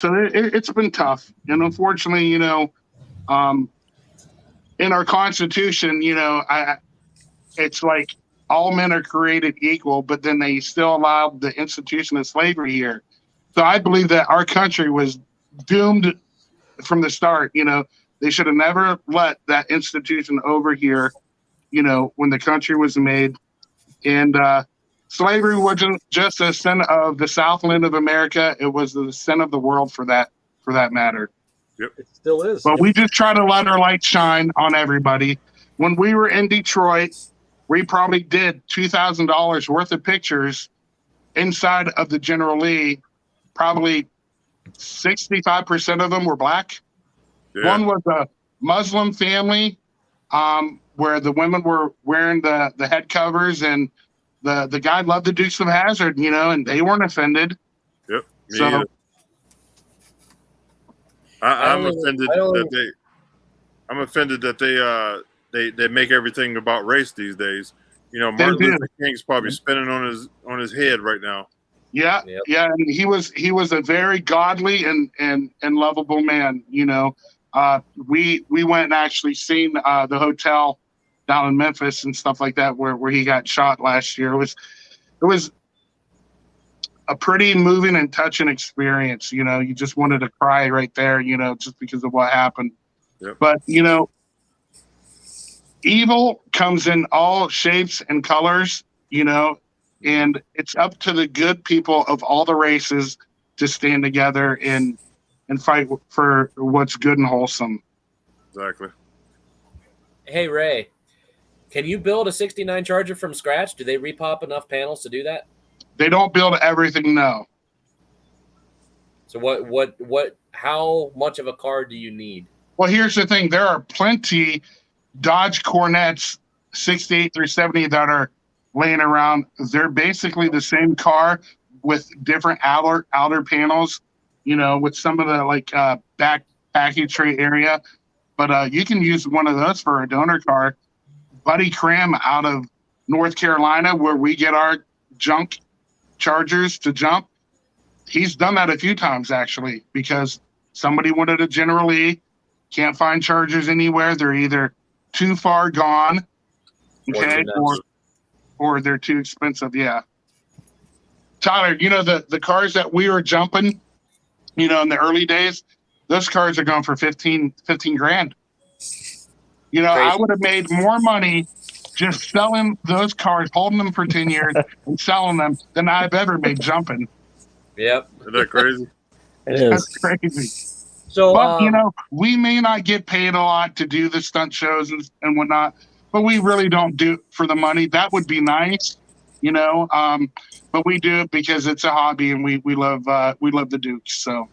So it's been tough, and unfortunately, um, in our Constitution, it's like all men are created equal, but then they still allowed the institution of slavery here. So I believe that our country was doomed from the start. They should have never let that institution over here. When the country was made, and slavery wasn't just a sin of the Southland of America; it was the sin of the world for that matter. Yep. It still is. But we just try to let our light shine on everybody. When we were in Detroit, we probably did $2,000 worth of pictures inside of the General Lee. Probably 65% of them were black. Yeah. One was a Muslim family, where the women were wearing the head covers, and the guy loved the Dukes of Hazzard, and they weren't offended. Yep. Me So either. I'm offended that they make everything about race these days. Martin Luther King's probably spinning on his head right now. Yeah, Yep. yeah, and he was a very godly and lovable man. We went and actually seen the hotel down in Memphis and stuff like that where he got shot last year. It was a pretty moving and touching experience. You just wanted to cry right there. Just because of what happened. Yep. But evil comes in all shapes and colors. And it's up to the good people of all the races to stand together and fight for what's good and wholesome. Exactly. Hey, Ray, can you build a 69 Charger from scratch? Do they repop enough panels to do that? They don't build everything, no. So how much of a car do you need? Well, here's the thing. There are plenty Dodge Corvettes 68 through 70 that are laying around. They're basically the same car with different outer panels, with some of the back package tray area. But you can use one of those for a donor car. Buddy Cram out of North Carolina, where we get our junk Chargers to jump, he's done that a few times actually, because somebody wanted a General Lee, can't find Chargers anywhere. They're either too far gone, okay, or they're too expensive. Yeah. Tyler, the cars that we were jumping, in the early days, those cars are going for 15 grand. I would have made more money just selling those cars, holding them for 10 years and selling them than I've ever made jumping. Yep. Isn't that crazy? It is. That's crazy. So, but, we may not get paid a lot to do the stunt shows and whatnot, but we really don't do it for the money. That would be nice, but we do it because it's a hobby and we love the Dukes. So.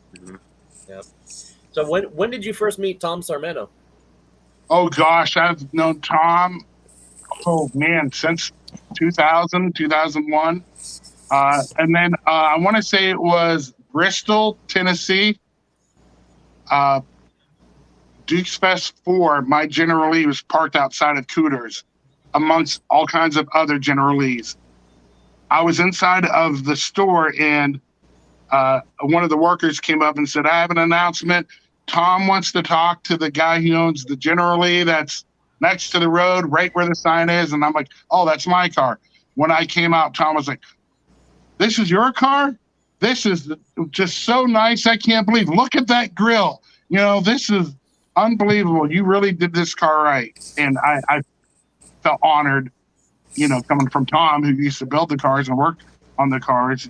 Yep. So when did you first meet Tom Sarmento? Oh gosh, I've known Tom. Oh man, since 2000, 2001. And then I want to say it was Bristol, Tennessee. Dukes Fest 4, my General Lee was parked outside of Cooters amongst all kinds of other General Lees. I was inside of the store and one of the workers came up and said, I have an announcement. Tom wants to talk to the guy who owns the General Lee that's next to the road, right where the sign is. And I'm like, oh, that's my car. When I came out, Tom was like, this is your car? This is just so nice. I can't believe. Look at that grill. This is unbelievable. You really did this car right. And I felt honored, coming from Tom, who used to build the cars and work on the cars,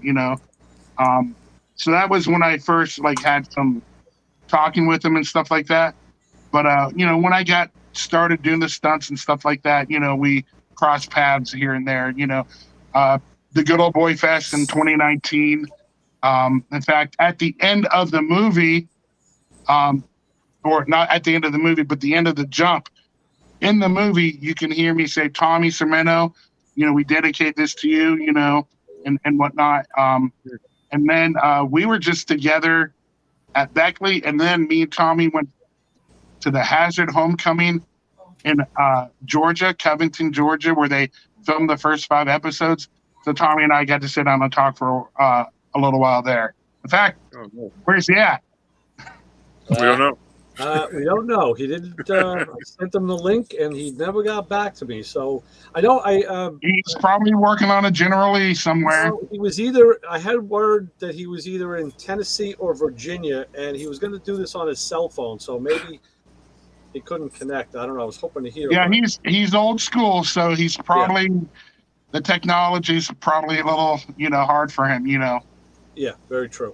So that was when I first had some talking with him and stuff like that. But, when I got started doing the stunts and stuff like that, we crossed paths here and there, the Good Old Boy Fest in 2019. In fact, at the end of the movie, or not at the end of the movie, but the end of the jump, in the movie, you can hear me say, Tommy Sarmento, we dedicate this to you, and whatnot. And then we were just together at Beckley, and then me and Tommy went to the Hazard Homecoming in Georgia, Covington, Georgia, where they filmed the first 5 episodes. So Tommy and I got to sit down and talk for a little while there. In fact, Where's he at? We don't know. We don't know. He didn't. I sent him the link, and he never got back to me. So I know he's probably working on a General Lee somewhere. He was either. I had word that he was either in Tennessee or Virginia, and he was going to do this on his cell phone. So maybe he couldn't connect. I don't know. I was hoping to hear. Yeah, he's old school, so he's probably the technology's probably a little hard for him. Yeah, very true.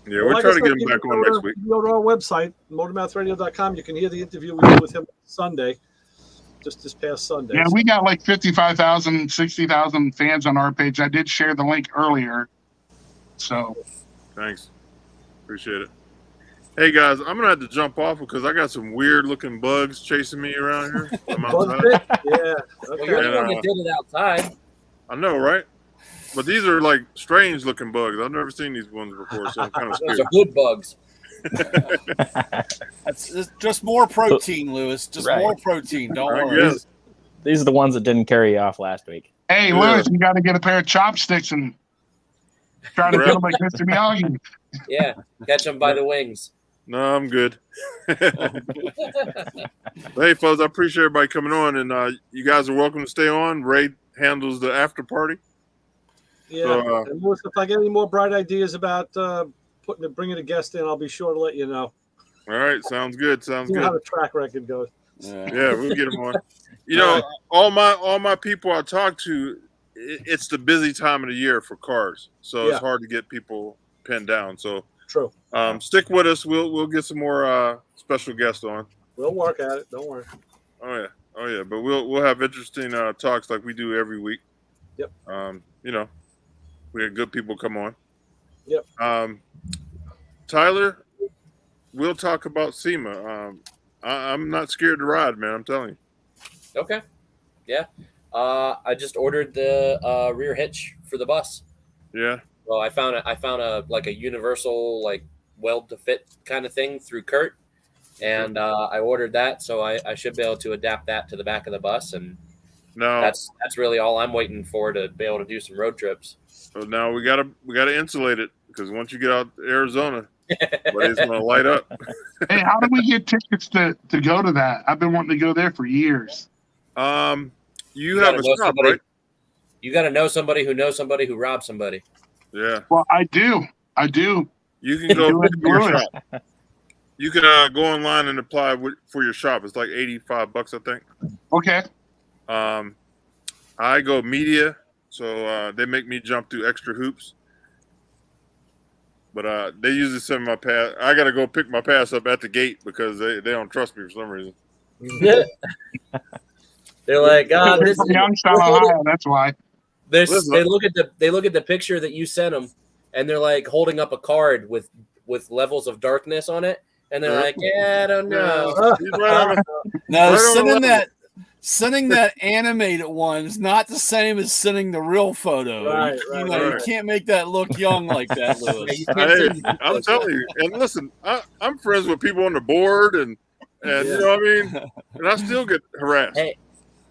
Yeah, we'll try to get him back on next week. Go to our website, motormouthradio.com. You can hear the interview we did with him Sunday, just this past Sunday. Yeah, we got like 55,000, 60,000 fans on our page. I did share the link earlier. So. Thanks. Appreciate it. Hey, guys, I'm going to have to jump off because I got some weird-looking bugs chasing me around here. I'm outside. Yeah. Okay. Well, you're the one that did it outside. I know, right? But these are like strange-looking bugs. I've never seen these ones before, so I'm kind of scared. Those are good bugs. That's just more protein, Lewis. Just more protein. Don't worry. These are the ones that didn't carry you off last week. Hey, Lewis, you got to get a pair of chopsticks and try to get them like Mr. Miyagi. Yeah, catch them by the wings. No, I'm good. Hey, folks, I appreciate everybody coming on, and you guys are welcome to stay on. Ray handles the after party. Yeah, so, and Lewis, if I get any more bright ideas about bringing a guest in, I'll be sure to let you know. All right, sounds good. Sounds good. How the track record goes. Yeah, we'll get them on. All my people I talk to, it's the busy time of the year for cars, so it's hard to get people pinned down. So true. Stick with us. We'll get some more special guests on. We'll work at it. Don't worry. Oh yeah. But we'll have interesting talks like we do every week. Yep. We had good people come on. Yep. Tyler, we'll talk about SEMA. I'm not scared to ride, man. I'm telling you. Okay. Yeah. I just ordered the rear hitch for the bus. Yeah. Well, I found a like a universal like weld to fit kind of thing through Kurt, and I ordered that, so I should be able to adapt that to the back of the bus, and that's really all I'm waiting for to be able to do some road trips. So now we gotta insulate it because once you get out to Arizona, everybody's gonna light up. Hey, how do we get tickets to go to that? I've been wanting to go there for years. You have a shop, right? You got to know somebody who knows somebody who robbed somebody. Yeah. Well, I do. You can go to your shop. You can go online and apply for your shop. It's like $85, I think. Okay. I go media, so they make me jump through extra hoops. But they usually send my pass. I got to go pick my pass up at the gate because they don't trust me for some reason. They're like, God, this is Youngstown, Ohio. That's why. They look at the picture that you sent them, and they're like holding up a card with levels of darkness on it, and they're like, yeah, I don't know. No, sending that animated one is not the same as sending the real photo. Right. You can't make that look young like that, Lewis. I'm telling you. And listen, I'm friends with people on the board, and you know what I mean? And I still get harassed. Hey,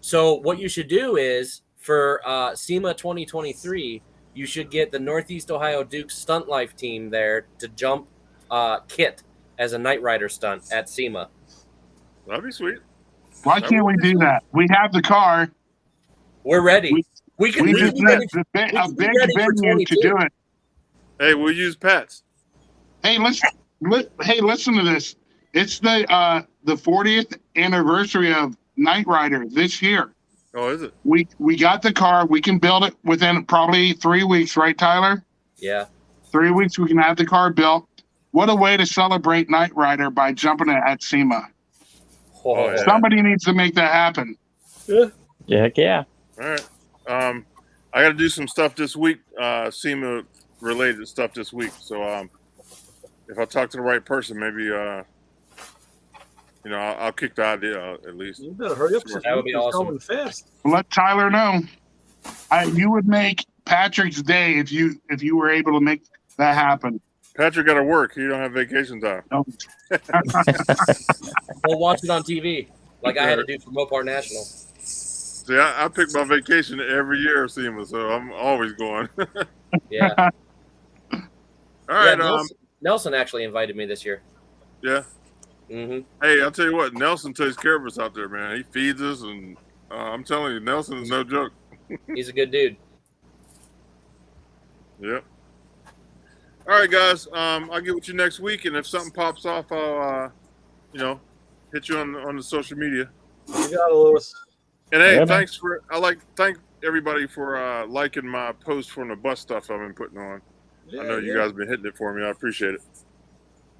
so what you should do is for SEMA 2023, you should get the Northeast Ohio Dukes Stunt Life team there to jump Kit as a Night Rider stunt at SEMA. That'd be sweet. Why can't we do that? We have the car. We're ready. We just need a big venue to do it. Hey, we'll use Pat's. Hey, listen to this. It's the 40th anniversary of Night Rider this year. Oh, is it? We got the car. We can build it within probably 3 weeks, right, Tyler? Yeah. 3 weeks, we can have the car built. What a way to celebrate Night Rider by jumping it at SEMA. Oh, yeah. Somebody needs to make that happen. Yeah. Heck yeah. All right. I got to do some stuff this week, SEMA related stuff this week. So if I talk to the right person, maybe I'll kick the idea out at least. You better hurry up. That would be awesome. Going fast. Let Tyler know. You would make Patrick's day if you were able to make that happen. Patrick got to work. He don't have vacation time. No. We'll watch it on TV, like I had to do for Mopar National. See, I pick my vacation every year, SEMA, so I'm always going. Yeah. All right. Nelson actually invited me this year. Yeah. Mm-hmm. Hey, I'll tell you what, Nelson takes care of us out there, man. He feeds us, and I'm telling you, Nelson is no joke. He's a good dude. Yep. All right, guys. I'll get with you next week, and if something pops off, I'll hit you on the social media. You got it, Lewis. And hey, thank everybody for liking my post from the bus stuff I've been putting on. Yeah, I know you guys have been hitting it for me. I appreciate it.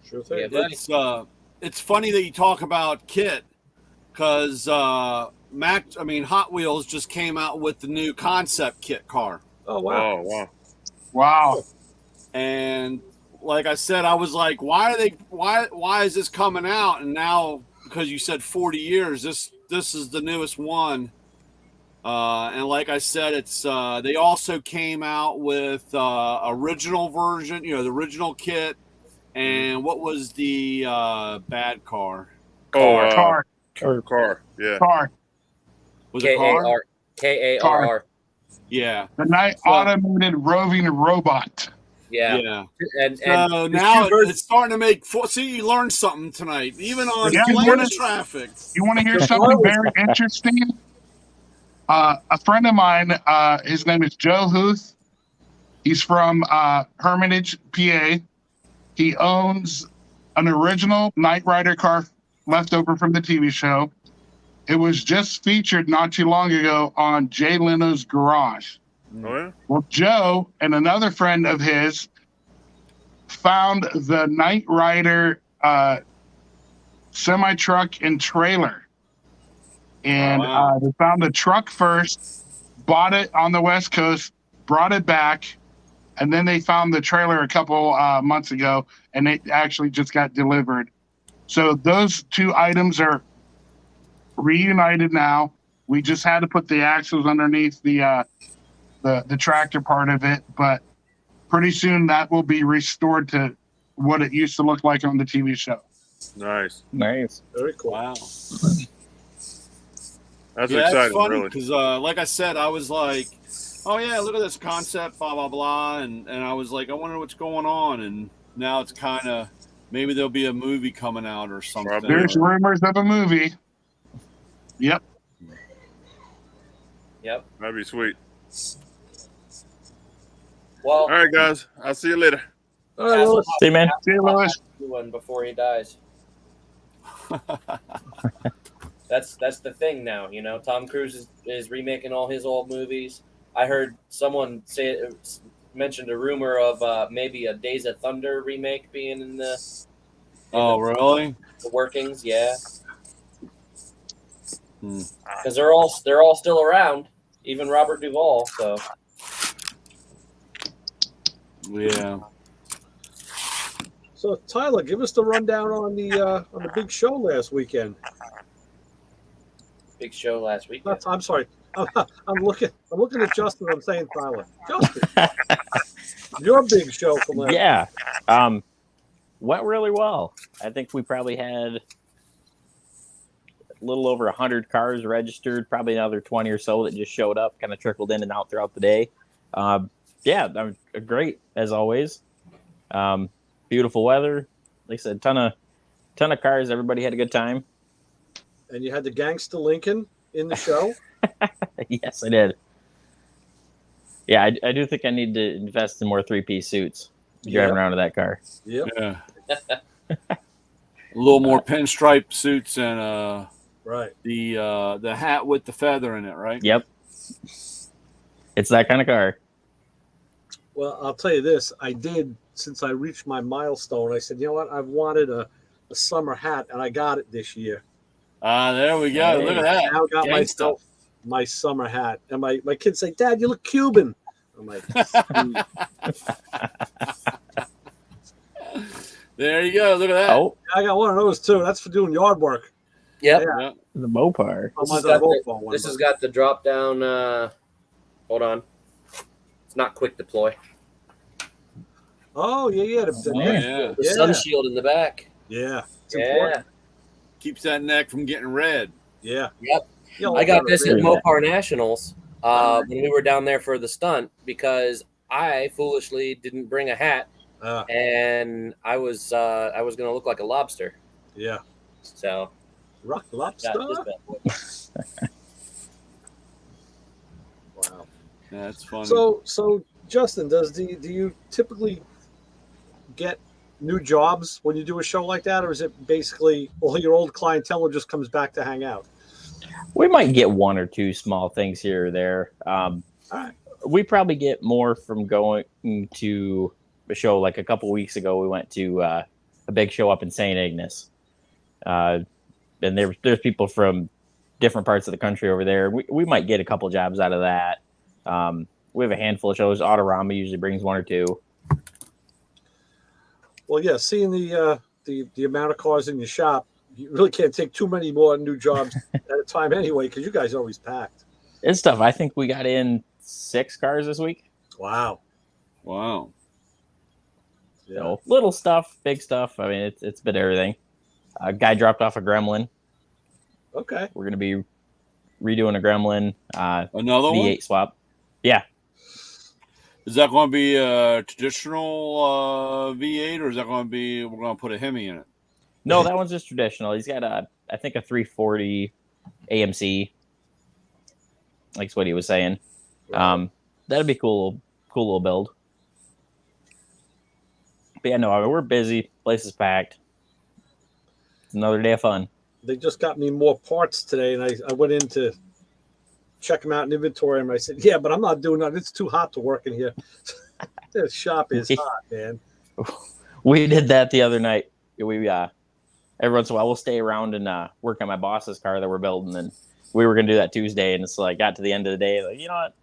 Sure thing. Yeah, It's funny that you talk about Kit because Hot Wheels just came out with the new concept Kit car. Oh wow! Oh wow! Wow. And like I said, I was like, why is this coming out? And now, because you said 40 years, this is the newest one. And like I said, it's they also came out with original version, the original Kit. And what was the bad car? Car. Yeah. Car. Was it car? K-A-R-R. Yeah. The night automated roving robot. Yeah. And so now it's starting to make. See, you learned something tonight, even on lane of traffic. You want to hear something very interesting? A friend of mine, his name is Joe Huth. He's from Hermitage, PA. He owns an original Knight Rider car left over from the TV show. It was just featured not too long ago on Jay Leno's Garage. Oh, yeah? Well, Joe and another friend of his found the Knight Rider semi-truck and trailer. And they found the truck first, bought it on the West Coast, brought it back, and then they found the trailer a couple months ago, and it actually just got delivered. So those two items are reunited now. We just had to put the axles underneath the tractor part of it, but pretty soon that will be restored to what it used to look like on the TV show. Nice. Very cool. Wow. That's exciting, exciting, funny, really. Because, like I said, I was like, oh, yeah, look at this concept, blah, blah, blah. And I was like, I wonder what's going on. And now it's kind of, maybe there'll be a movie coming out or something. Probably. There's rumors of a movie. Yep. That'd be sweet. Well, all right, guys. I'll see you later. All right, Lewis. See you, man. See you, Lewis. One before he dies. That's the thing now, Tom Cruise is remaking all his old movies. I heard someone mentioned a rumor of maybe a Days of Thunder remake being in the. Really? The workings, yeah. Because they're all still around, even Robert Duvall. So. Yeah. So Tyler, give us the rundown on the big show last weekend. Big show last week. I'm sorry. I'm looking at Justin. I'm saying Tyler. Justin, your big show from last. Yeah, went really well. I think we probably had a little over 100 cars registered. Probably another 20 or so that just showed up, kind of trickled in and out throughout the day. Yeah, great as always. Beautiful weather. Like I said, ton of cars. Everybody had a good time. And you had the Gangsta Lincoln in the show? Yes, I did. Yeah, I do think I need to invest in more 3-piece suits driving around in that car. Yep. Yeah. A little more pinstripe suits and right. The hat with the feather in it, right? Yep. It's that kind of car. Well, I'll tell you this. I did, since I reached my milestone, I said, you know what? I've wanted a summer hat, and I got it this year. There we go. Look at that. Now I got myself my summer hat. And my kids say, Dad, you look Cuban. I'm like, there you go. Look at that. Oh, I got one of those too. That's for doing yard work. Yep. Yeah. the Mopar. This has got the drop down. Hold on. It's not quick deploy. Oh, yeah. The sun shield in the back. Yeah. It's important. Keeps that neck from getting red. Yeah. Yep. I got this at Mopar Nationals when we were down there for the stunt because I foolishly didn't bring a hat and I was going to look like a lobster. Yeah. So rock lobster. Wow. Yeah, that's funny. So Justin, do you typically get new jobs when you do a show like that, or is it basically all your old clientele just comes back to hang out? We might get one or two small things here or there. All right. We probably get more from going to a show. Like a couple weeks ago, we went to a big show up in St. Ignace. And there's people from different parts of the country over there. We might get a couple jobs out of that. We have a handful of shows. Autorama usually brings one or two. Well, yeah, seeing the amount of cars in your shop, you really can't take too many more new jobs at a time anyway, because you guys are always packed. It's tough. I think we got in 6 cars this week. Wow. Yeah. So, little stuff, big stuff. I mean, it's been everything. A guy dropped off a Gremlin. Okay. We're going to be redoing a Gremlin. Another V8 one? swap. Yeah. Is that going to be a traditional V8, or is that going to be we're going to put a Hemi in it? No, that one's just traditional. He's got I think a 340 AMC. Like what he was saying. Right. That'd be cool little build. But yeah, no, I mean, we're busy. Place is packed. It's another day of fun. They just got me more parts today, and I went in to check them out in inventory, and I said, yeah, but I'm not doing that. It's too hot to work in here. This shop is hot, man. We did that the other night. We every once in a while we'll stay around and work on my boss's car that we're building, and we were gonna do that Tuesday, and it's like got to the end of the day, like, you know what?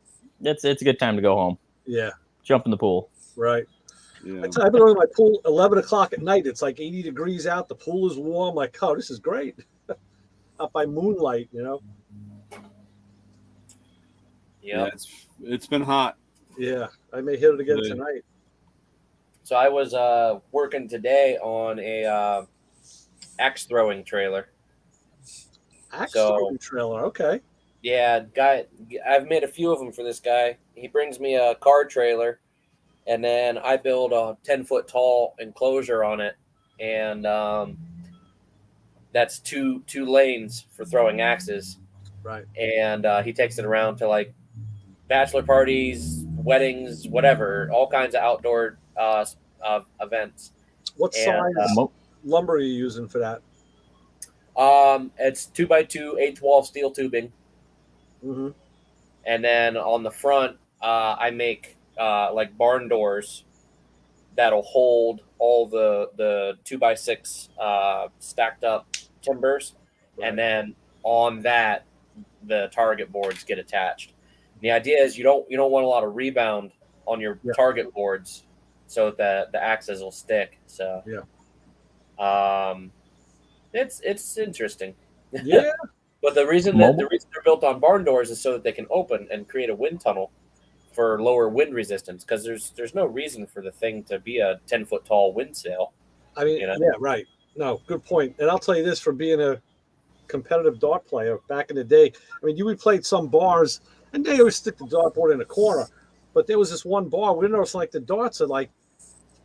It's a good time to go home. Yeah. Jump in the pool. Right. Yeah. I've been going to my pool 11 o'clock at night. It's like 80 degrees out. The pool is warm. Like, oh, this is great. Up by moonlight, you know? Yep. Yeah, it's been hot. Yeah. I may hit it again tonight. So I was working today on a axe throwing trailer. Throwing trailer. Okay. Yeah, guy. I've made a few of them for this guy. He brings me a car trailer, and then I build a 10-foot tall enclosure on it, and that's two lanes for throwing axes. Right. And he takes it around to like bachelor parties, weddings, whatever, all kinds of outdoor events. What size lumber are you using for that? It's 2x2 8th wall steel tubing. Mm-hmm. And then on the front, I make like barn doors that'll hold all the 2x6 stacked up timbers, right. And then on that, the target boards get attached. The idea is you don't want a lot of rebound on your target boards, so that the axes will stick. So it's interesting. Yeah. But the reason they're built on barn doors is so that they can open and create a wind tunnel for lower wind resistance, because there's no reason for the thing to be a 10-foot tall wind sail. I mean, yeah, right. No, good point. And I'll tell you this, for being a competitive dart player back in the day, I mean, we played some bars, and they always stick the dartboard in a corner. But there was this one bar, we noticed like the darts are like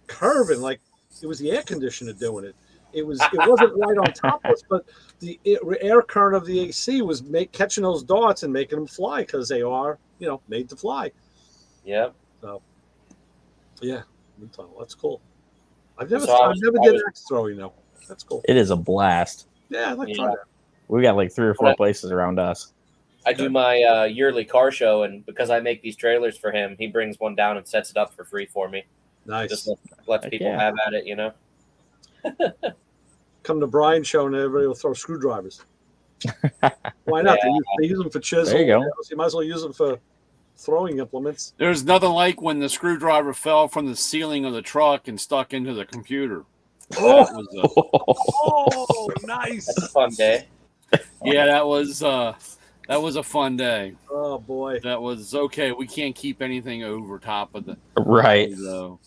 curving, like it was the air conditioner doing it. It wasn't right on top of us, but the air current of the AC was catching those darts and making them fly, because they are, made to fly. Yeah. So, yeah, that's cool. I've never did axe throwing though. That's cool. It is a blast. Yeah, I like trying that. We got like 3 or 4 places around us. I do my yearly car show, and because I make these trailers for him, he brings one down and sets it up for free for me. Nice. Just lets people have at it, Come to Brian's show and everybody will throw screwdrivers. Why not? Yeah. They use them for chisels. There you go. You might as well use them for throwing implements. There's nothing like when the screwdriver fell from the ceiling of the truck and stuck into the computer. Oh, nice. That's a fun day. Yeah, that was a fun day. Oh boy. That was okay. We can't keep anything over top of the right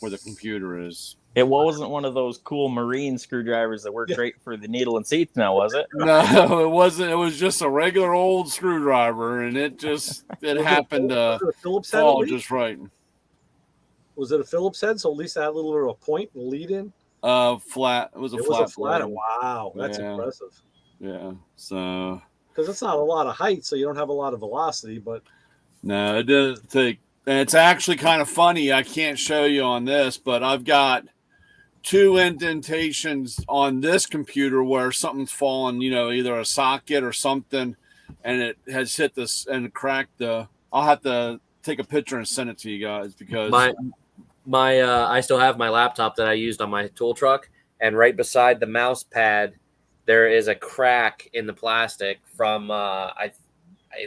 where the computer is. It wasn't one of those cool marine screwdrivers that work great for the needle and seats now, was it? No, it wasn't. It was just a regular old screwdriver, and it happened to fall just right. Was it a Phillips head? So at least I had a little bit of a point and lead in. Flat. It was a flat. Wow, that's impressive. Yeah. So. Because it's not a lot of height, so you don't have a lot of velocity. But no, it didn't take. And it's actually kind of funny. I can't show you on this, but I've got 2 indentations on this computer where something's fallen. Either a socket or something, and it has hit this and cracked the. I'll have to take a picture and send it to you guys because my I still have my laptop that I used on my tool truck, and right beside the mouse pad, there is a crack in the plastic from I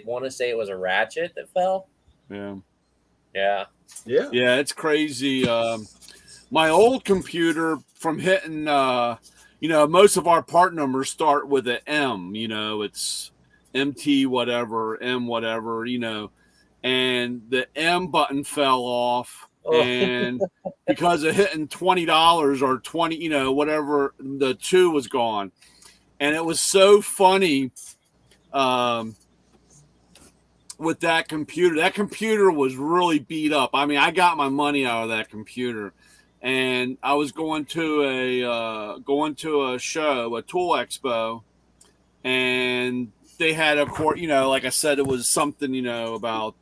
want to say it was a ratchet that fell. Yeah. It's crazy. My old computer from hitting, most of our part numbers start with an M. It's MT whatever, M whatever. And the M button fell off. And because of hitting $20 or 20, whatever, the 2 was gone. And it was so funny with that computer. That computer was really beat up. I mean, I got my money out of that computer. And I was going to a show, a tool expo, and they had a court, like I said, it was something, about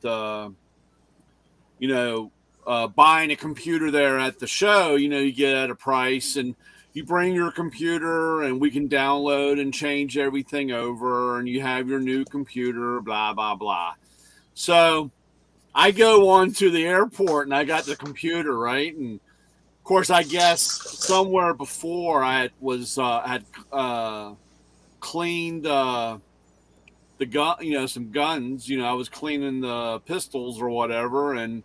buying a computer there at the show. You get at a price, and you bring your computer, and we can download and change everything over, and you have your new computer, blah blah blah. So I go on to the airport, and I got the computer, right, and of course, I guess somewhere before I had cleaned the gun, some guns. I was cleaning the pistols or whatever, and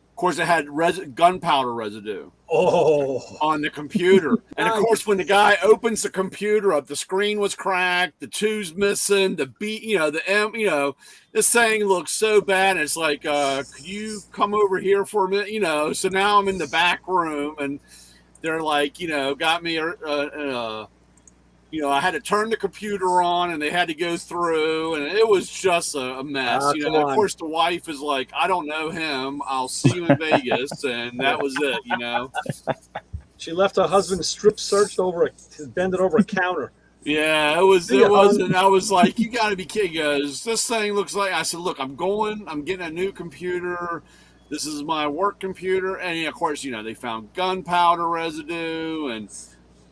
of course, it had gunpowder residue on the computer. And of course, when the guy opens the computer up, the screen was cracked, the 2's missing, the B, the M, this thing looks so bad. It's like, could you come over here for a minute? So now I'm in the back room, and they're like, got me, I had to turn the computer on, and they had to go through, and it was just a mess. Of course, the wife is like, I don't know him. I'll see you in Vegas. And that was it, She left her husband strip searched bending over a counter. Yeah, it wasn't. I was like, you got to be kidding. Guys. This thing looks like, I said, look, I'm getting a new computer. This is my work computer. And of course, they found gunpowder residue, and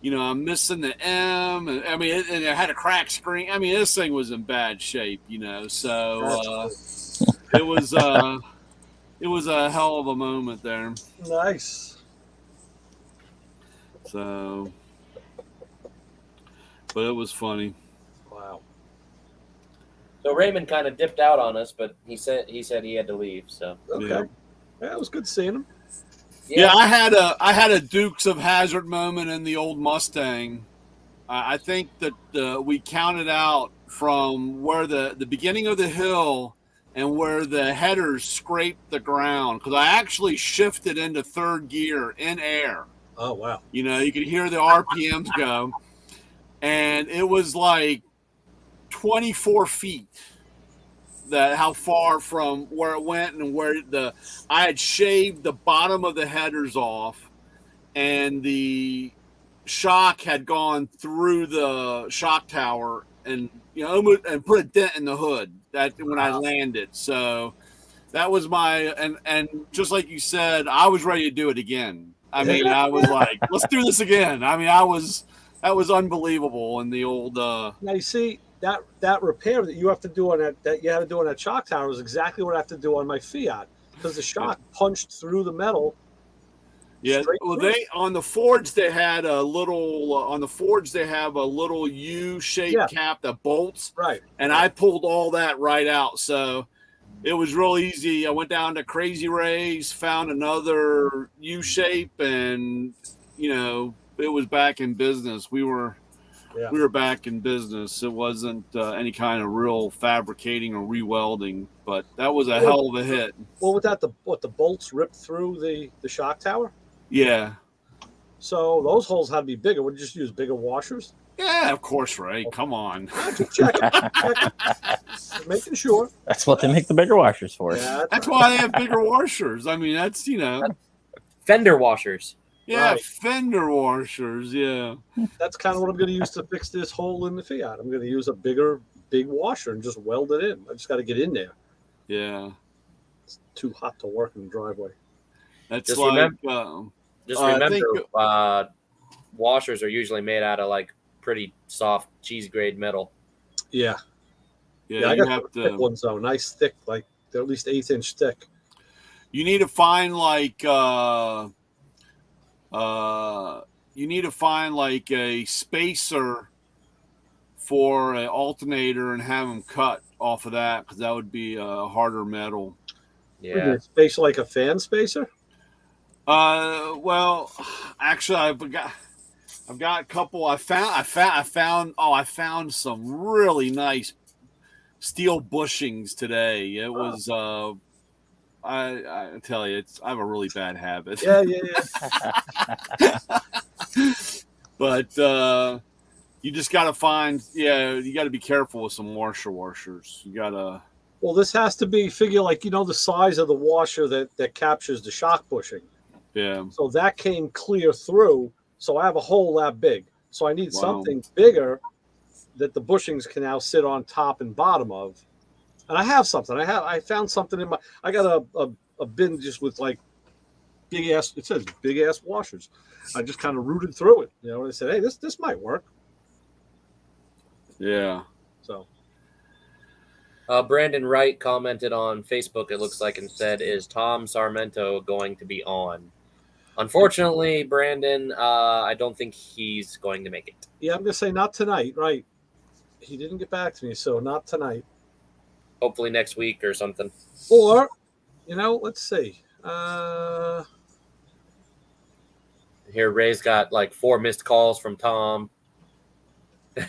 I'm missing the M. And, I mean, and it had a cracked screen. I mean, this thing was in bad shape, So it was a hell of a moment there. Nice. So, but it was funny. Wow. So Raymond kind of dipped out on us, but he said he had to leave. So okay, yeah, it was good seeing him. Yeah, I had a Dukes of Hazzard moment in the old Mustang. I think that we counted out from where the beginning of the hill and where the headers scraped the ground, because I actually shifted into 3rd gear in air. Oh wow! You could hear the RPMs go, and it was like 24 feet. How far from where it went, and where I had shaved the bottom of the headers off, and the shock had gone through the shock tower, and and put a dent in the hood when I landed. So that was and just like you said, I was ready to do it again. I mean, I was like, let's do this again. I mean, that was unbelievable in the old. Now you see. That repair that you have to do on that you had to do on that shock tower is exactly what I have to do on my Fiat, because the shock punched through the metal. Yeah, well, on the Fords they had a little have a little U-shaped cap that bolts, right? And I pulled all that right out, so it was real easy. I went down to Crazy Ray's, found another U-shape, and it was back in business. We were back in business. It wasn't any kind of real fabricating or rewelding, but that was a hell of a hit. Well, with that, the bolts ripped through the shock tower? Yeah. So those holes had to be bigger. Would you just use bigger washers? Yeah, of course, Ray. Come on. Just checking. Making sure. That's what they make the bigger washers for. Yeah, that's why they have bigger washers. I mean, that's, Fender washers. Yeah, Right. fender washers. Yeah. That's kind of what I'm going to use to fix this hole in the Fiat. I'm going to use a big washer and just weld it in. I just got to get in there. Yeah. It's too hot to work in the driveway. That's Just like. remember, washers are usually made out of like pretty soft cheese grade metal. Yeah. Yeah, I you got have thick to. ones though, nice thick, like they're at least 1/8 inch thick. You need to find like. You need to find like a spacer for an alternator and have them cut off of that because that would be harder metal. Yeah. Spacer like a fan spacer? Well, actually, I've got a couple. I found some really nice steel bushings today. It was I tell you, I have a really bad habit. Yeah. But you just got to find, you got to be careful with some washer washers. You got to. Well, this has to be figure like the size of the washer that captures the shock bushing. Yeah. So that came clear through. So I have a hole that big. So I need something bigger that the bushings can now sit on top and bottom of. And I have something. I found something in I got a bin just with like big ass. It says big ass washers. I just kind of rooted through it, and I said, hey, this might work. Yeah. So. Brandon Wright commented on Facebook, it looks like, and said, is Tom Sarmento going to be on? Unfortunately, Brandon, I don't think he's going to make it. Yeah, I'm going to say not tonight, right? He didn't get back to me, so not tonight. Hopefully next week or something. Or, let's see. Here, Ray's got like 4 missed calls from Tom.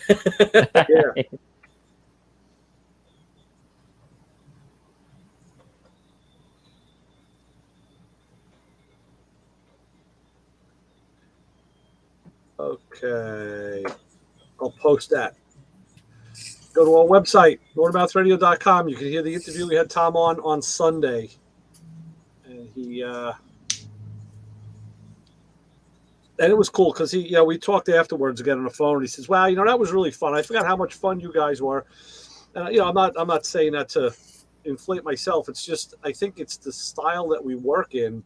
Yeah. Okay. I'll post that. Go to our website, motormouthradio.com. You can hear the interview we had Tom on Sunday. And and it was cool because we talked afterwards again on the phone. And he says, "Wow, that was really fun. I forgot how much fun you guys were." And I'm not saying that to inflate myself. It's just I think it's the style that we work in.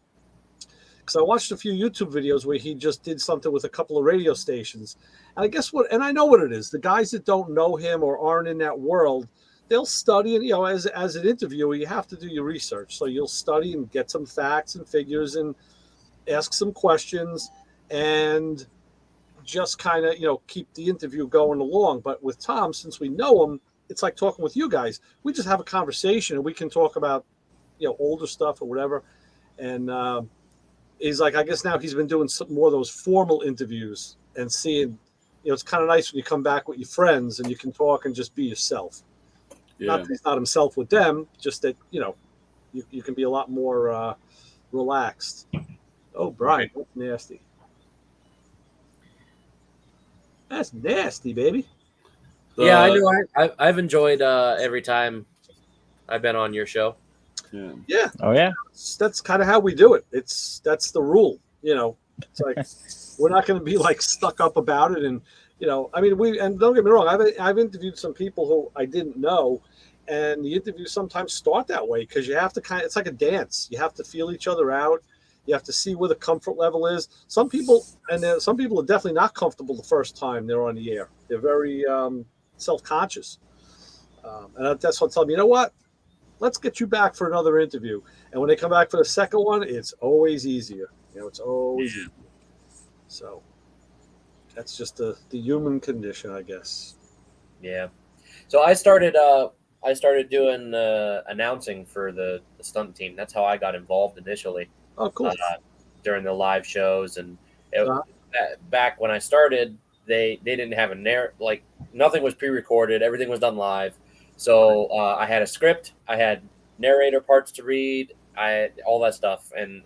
Because I watched a few YouTube videos where he just did something with a couple of radio stations, and I guess what, and I know what it is. The guys that don't know him or aren't in that world, they'll study, and as an interviewer, you have to do your research. So you'll study and get some facts and figures and ask some questions. And just kind of, keep the interview going along. But with Tom, since we know him, it's like talking with you guys. We just have a conversation and we can talk about, older stuff or whatever. And he's like, I guess now he's been doing some more of those formal interviews and seeing, it's kind of nice when you come back with your friends and you can talk and just be yourself. Yeah. Not that he's not himself with them, just that, you can be a lot more relaxed. Oh, Brian, that's nasty. That's nasty, baby. Yeah, I know. I've enjoyed every time I've been on your show. Yeah. Oh yeah. That's kind of how we do it. That's the rule. It's like we're not going to be like stuck up about it. And and don't get me wrong. I've interviewed some people who I didn't know, and the interviews sometimes start that way because you have to it's like a dance. You have to feel each other out. You have to see where the comfort level is. Some people are definitely not comfortable the first time they're on the air. They're very self-conscious. And that's what I tell them, you know what? Let's get you back for another interview. And when they come back for the second one, it's always easier. It's always easier. So that's just the human condition, I guess. Yeah. So I started doing announcing for the stunt team. That's how I got involved initially. Oh, cool. During the live shows, and back when I started, they didn't have nothing was pre-recorded. Everything was done live. So I had a script. I had narrator parts to read. I had all that stuff, and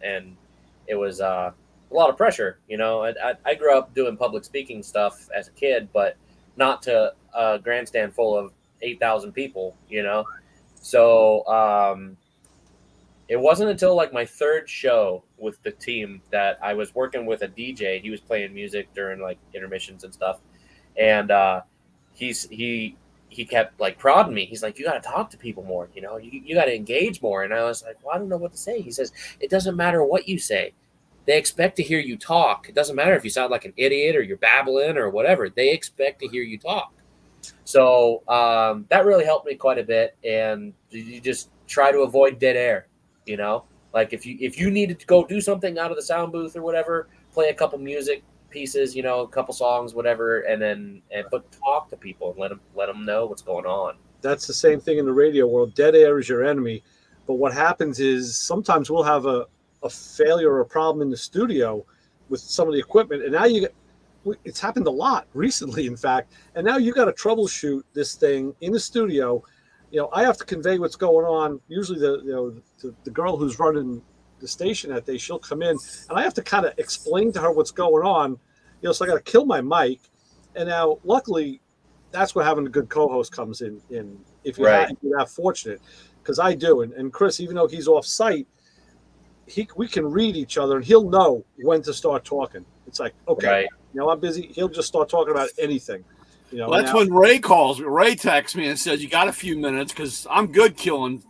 it was a lot of pressure. I grew up doing public speaking stuff as a kid, but not to a grandstand full of 8,000 people. So It wasn't until like my third show with the team that I was working with a DJ. He was playing music during like intermissions and stuff, and he kept like prodding me. He's like, "You got to talk to people more. You know, you got to engage more." And I was like, "Well, I don't know what to say." He says, "It doesn't matter what you say. They expect to hear you talk. It doesn't matter if you sound like an idiot or you're babbling or whatever. They expect to hear you talk." So that really helped me quite a bit. And you just try to avoid dead air. You know, like if you needed to go do something out of the sound booth or whatever, play a couple music pieces, you know, a couple songs, whatever, but talk to people and let them know what's going on. That's the same thing in the radio world. Dead air is your enemy. But what happens is sometimes we'll have a failure or a problem in the studio with some of the equipment, and now it's happened a lot recently, in fact, and now you got to troubleshoot this thing in the studio. You know, I have to convey what's going on. Usually the girl who's running the station that day, she'll come in and I have to kind of explain to her what's going on. You know, so I got to kill my mic. And now luckily that's where having a good co-host comes in if you're that fortunate, because I do. And Chris, even though he's off site, we can read each other and he'll know when to start talking. It's like, okay, you know, I'm busy. He'll just start talking about anything. You know, well, that's when Ray calls me. Ray texts me and says, "You got a few minutes?" Because I'm good killing.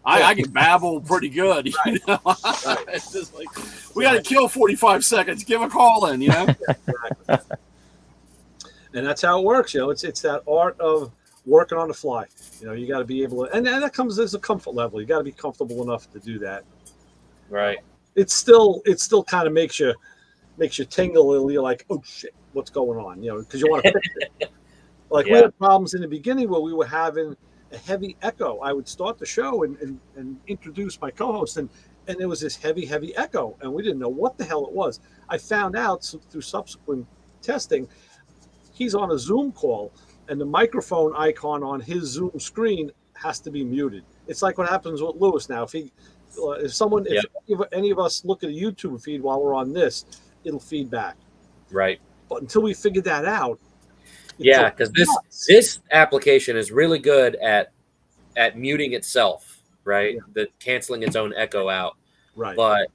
I can babble pretty good. You know? It's just like, we got to kill 45 seconds. Give a call in, you know? Exactly. And that's how it works. You know, it's that art of working on the fly. You know, you got to be able to, and that comes as a comfort level. You got to be comfortable enough to do that. Right. It still kind of makes you tingle a little. You're like, oh shit, what's going on? You know, because you want to fix it. Like we had problems in the beginning where we were having a heavy echo. I would start the show and introduce my co-host, and there was this heavy echo, and we didn't know what the hell it was. I found out through subsequent testing, he's on a Zoom call, and the microphone icon on his Zoom screen has to be muted. It's like what happens with Lewis now. If any of us look at a YouTube feed while we're on this, it'll feed back. Right. But until we figured that out. Yeah, because this application is really good at muting itself, right? Yeah. The canceling its own echo out. Right. But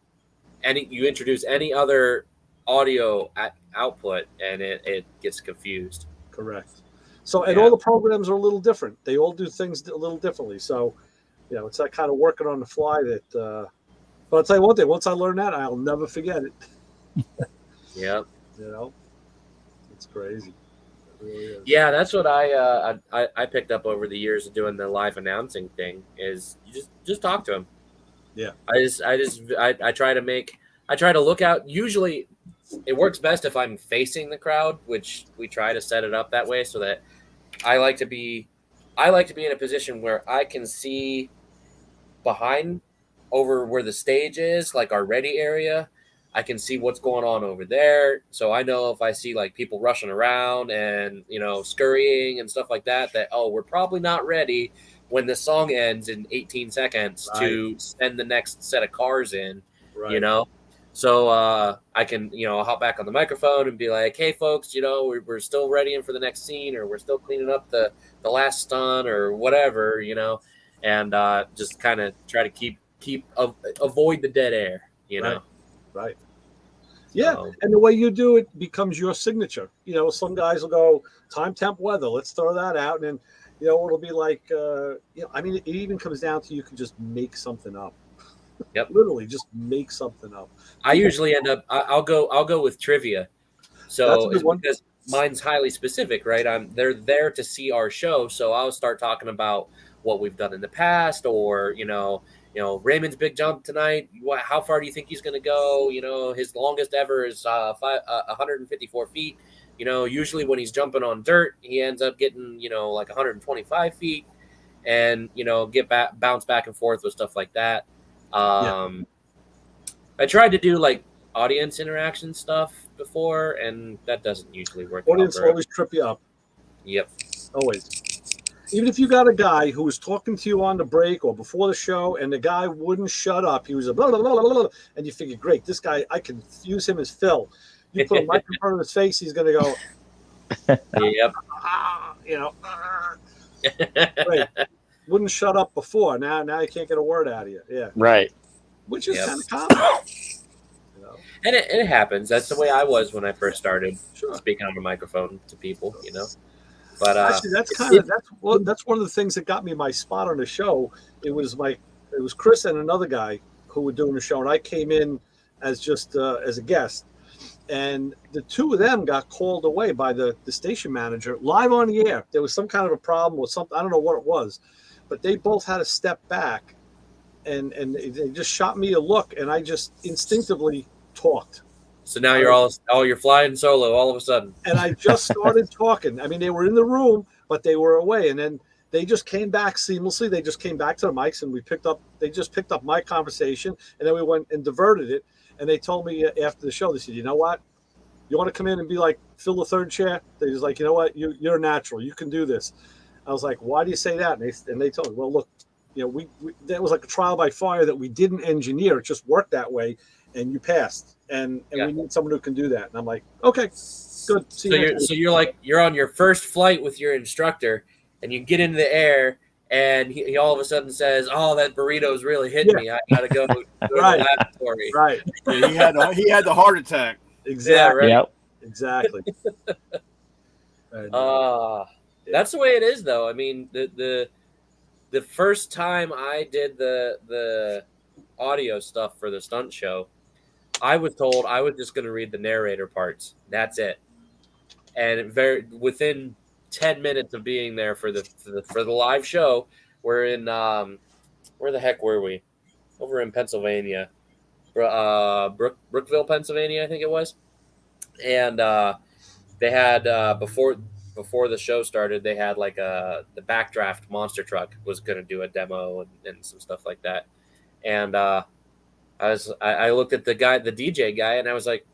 you introduce any other audio output and it gets confused. Correct. So and all the programs are a little different. They all do things a little differently. So, you know, it's that kind of working on the fly that but I'll tell you one thing, once I learn that, I'll never forget it. Yep. You know, it's crazy. Really, yeah, that's what I picked up over the years of doing the live announcing thing. Is you just talk to him. Yeah, I try to look out. Usually, it works best if I'm facing the crowd, which we try to set it up that way so that I like to be in a position where I can see behind over where the stage is, like our ready area. I can see what's going on over there. So I know if I see like people rushing around and, you know, scurrying and stuff like that, we're probably not ready when the song ends in 18 seconds to send the next set of cars in, you know? So I can, you know, hop back on the microphone and be like, hey folks, you know, we're still readying for the next scene, or we're still cleaning up the last stunt or whatever, you know, and just kind of try to avoid the dead air, you know? Right. Yeah, and the way you do it becomes your signature. You know, some guys will go time, temp, weather. Let's throw that out, and then, you know, it'll be like, you know, I mean, it even comes down to you can just make something up. Yep. Literally, just make something up. I usually end up. I'll go with trivia. So it's because mine's highly specific, right? They're there to see our show, so I'll start talking about what we've done in the past, or you know, Raymond's big jump tonight. How far do you think he's going to go? You know, his longest ever is 154 feet. You know, usually when he's jumping on dirt, he ends up getting, you know, like 125 feet, and you know, bounce back and forth with stuff like that. I tried to do like audience interaction stuff before, and that doesn't usually work. Audience always trip you up. Yep. Always. Even if you got a guy who was talking to you on the break or before the show, and the guy wouldn't shut up, he was a blah, blah, blah, blah, blah, and you figure, great, this guy, I can use him as Phil. You put a microphone in his face, he's going to go, yep. You know, great. Wouldn't shut up before. Now you can't get a word out of you. Yeah. Right. which is kind of common. And it happens. That's the way I was when I first started Sure. speaking on the microphone to people, But actually, that's one of the things that got me my spot on the show. It was Chris and another guy who were doing the show, and I came in as just as a guest. And the two of them got called away by the station manager live on the air. There was some kind of a problem or something. I don't know what it was, but they both had to step back, and they just shot me a look, and I just instinctively talked. So now you're flying solo all of a sudden. And I just started talking. I mean, they were in the room, but they were away. And then they just came back seamlessly. They just came back to the mics, and they just picked up my conversation, and then we went and diverted it. And they told me after the show, they said, you know what? You want to come in and be like, fill the third chair? They was like, you know what? You're natural. You can do this. I was like, why do you say that? And they told me, well, look, we that was like a trial by fire that we didn't engineer. It just worked that way, and you passed. And we need someone who can do that. And I'm like, okay, good. So you're on your first flight with your instructor, and you get into the air, and he all of a sudden says, "Oh, that burrito's really hitting me. I gotta go to the laboratory." Right. Yeah, he had the heart attack. Exactly. Yeah, right. Yep. Exactly. That's the way it is, though. I mean, the first time I did the audio stuff for the stunt show, I was told I was just going to read the narrator parts. That's it. And within 10 minutes of being there for the live show, we're in where the heck were we? Over in Pennsylvania, Brookville, Pennsylvania, I think it was. And they had before the show started, they had like the Backdraft monster truck was going to do a demo and some stuff like that. And I looked at the DJ guy, and I was like,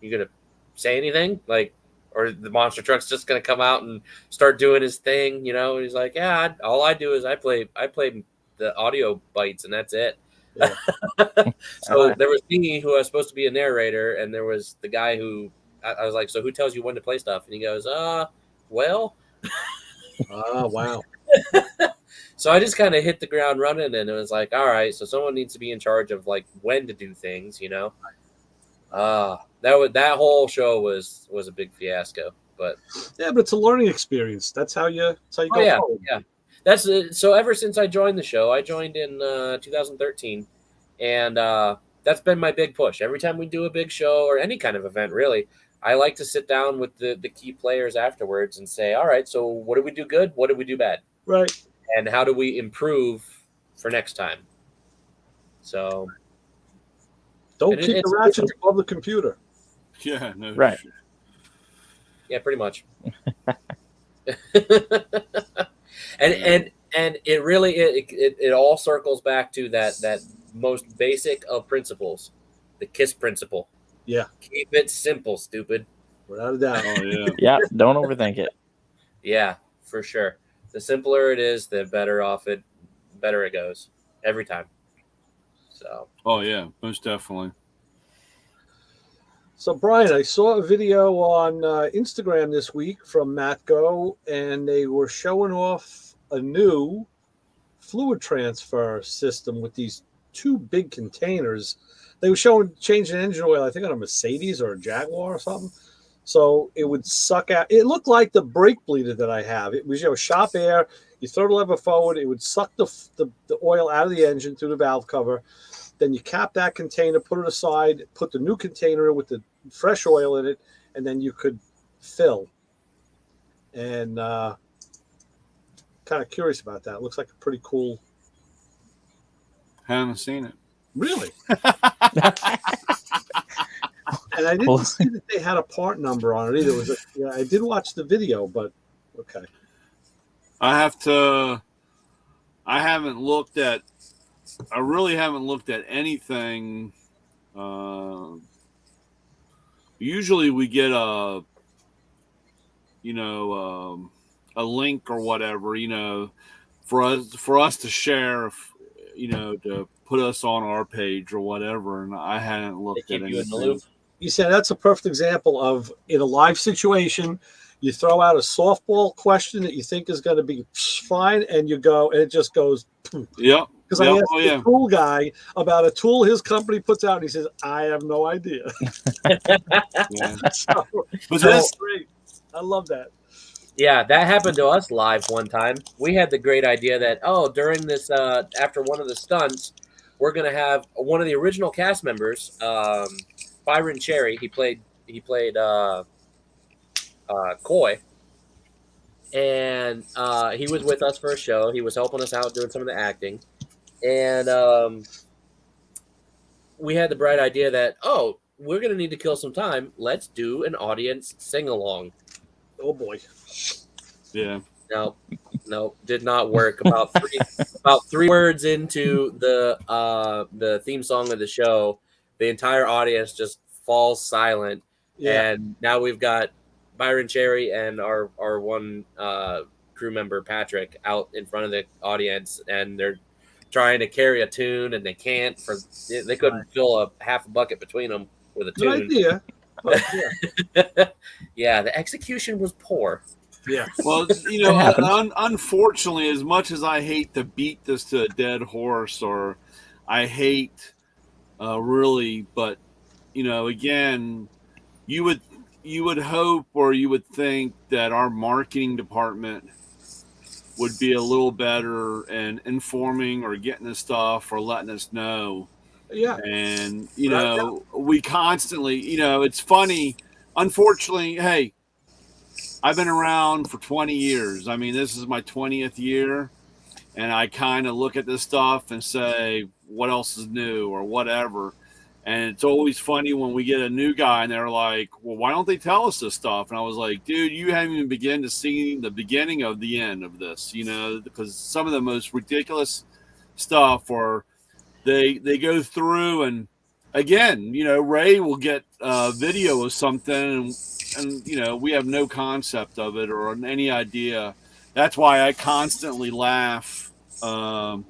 "You gonna say anything? Like, or the monster truck's just gonna come out and start doing his thing?" And he's like, "Yeah, all I do is I play the audio bites, and that's it." Yeah. So there was me, who was supposed to be a narrator, and there was the guy who I was like, "So who tells you when to play stuff?" And he goes, well. Oh, wow. So I just kind of hit the ground running, and it was like, all right, so someone needs to be in charge of like when to do things, that whole show was a big fiasco, but it's a learning experience. That's how you go forward. Yeah. That's it. So ever since I joined the show, I joined in 2013, and that's been my big push. Every time we do a big show or any kind of event, really, I like to sit down with the key players afterwards and say, all right, so what did we do good? What did we do bad? Right. And how do we improve for next time? So don't keep the ratchet above the computer. Yeah, no. Right. Yeah, pretty much. and it really it all circles back to that most basic of principles, the KISS principle. Yeah. Keep it simple, stupid. Without a doubt. Oh, yeah. Yeah, don't overthink it. Yeah, for sure. The simpler it is, the better it goes every time. So. Oh yeah, most definitely. So Brian, I saw a video on Instagram this week from Matco, and they were showing off a new fluid transfer system with these two big containers. They were showing changing engine oil, I think on a Mercedes or a Jaguar or something. So it would suck out. It looked like the brake bleeder that I have. It was, shop air. You throw the lever forward. It would suck the oil out of the engine through the valve cover. Then you cap that container, put it aside, put the new container with the fresh oil in it, and then you could fill. And kind of curious about that. It looks like a pretty cool. Haven't seen it. Really? And I didn't see that they had a part number on it either. I did watch the video, but okay. I really haven't looked at anything. Usually we get a link or whatever, for us to share, to put us on our page or whatever. And I hadn't looked at anything. You said that's a perfect example of, in a live situation, You throw out a softball question that you think is going to be fine, and you go, and it just goes. Yep. Because I asked the tool guy about a tool his company puts out, and he says, "I have no idea." Yeah. So great. I love that. Yeah, that happened to us live one time. We had the great idea that during this after one of the stunts, we're gonna have one of the original cast members, Byron Cherry. He played Coy, and he was with us for a show. He was helping us out doing some of the acting, and we had the bright idea that we're gonna need to kill some time. Let's do an audience sing along. Oh boy. Yeah. No, did not work. About three words into the theme song of the show, the entire audience just falls silent. Yeah. And now we've got Byron Cherry and our one crew member Patrick out in front of the audience, and they're trying to carry a tune, and they can't. They couldn't fill a half a bucket between them with a tune. Good idea. Yeah, the execution was poor. Yeah. Well, unfortunately, as much as I hate to beat this to a dead horse, or I hate really, but again, you would hope, or you would think that our marketing department would be a little better in informing or getting this stuff or letting us know. Yeah. And we constantly, it's funny. Unfortunately, hey, I've been around for 20 years. I mean, this is my 20th year, and I kind of look at this stuff and say, what else is new or whatever. And it's always funny when we get a new guy and they're like, well, why don't they tell us this stuff? And I was like, dude, you haven't even begun to see the beginning of the end of this, because some of the most ridiculous stuff, or they go through, and again, Ray will get a video of something and we have no concept of it or any idea. That's why I constantly laugh when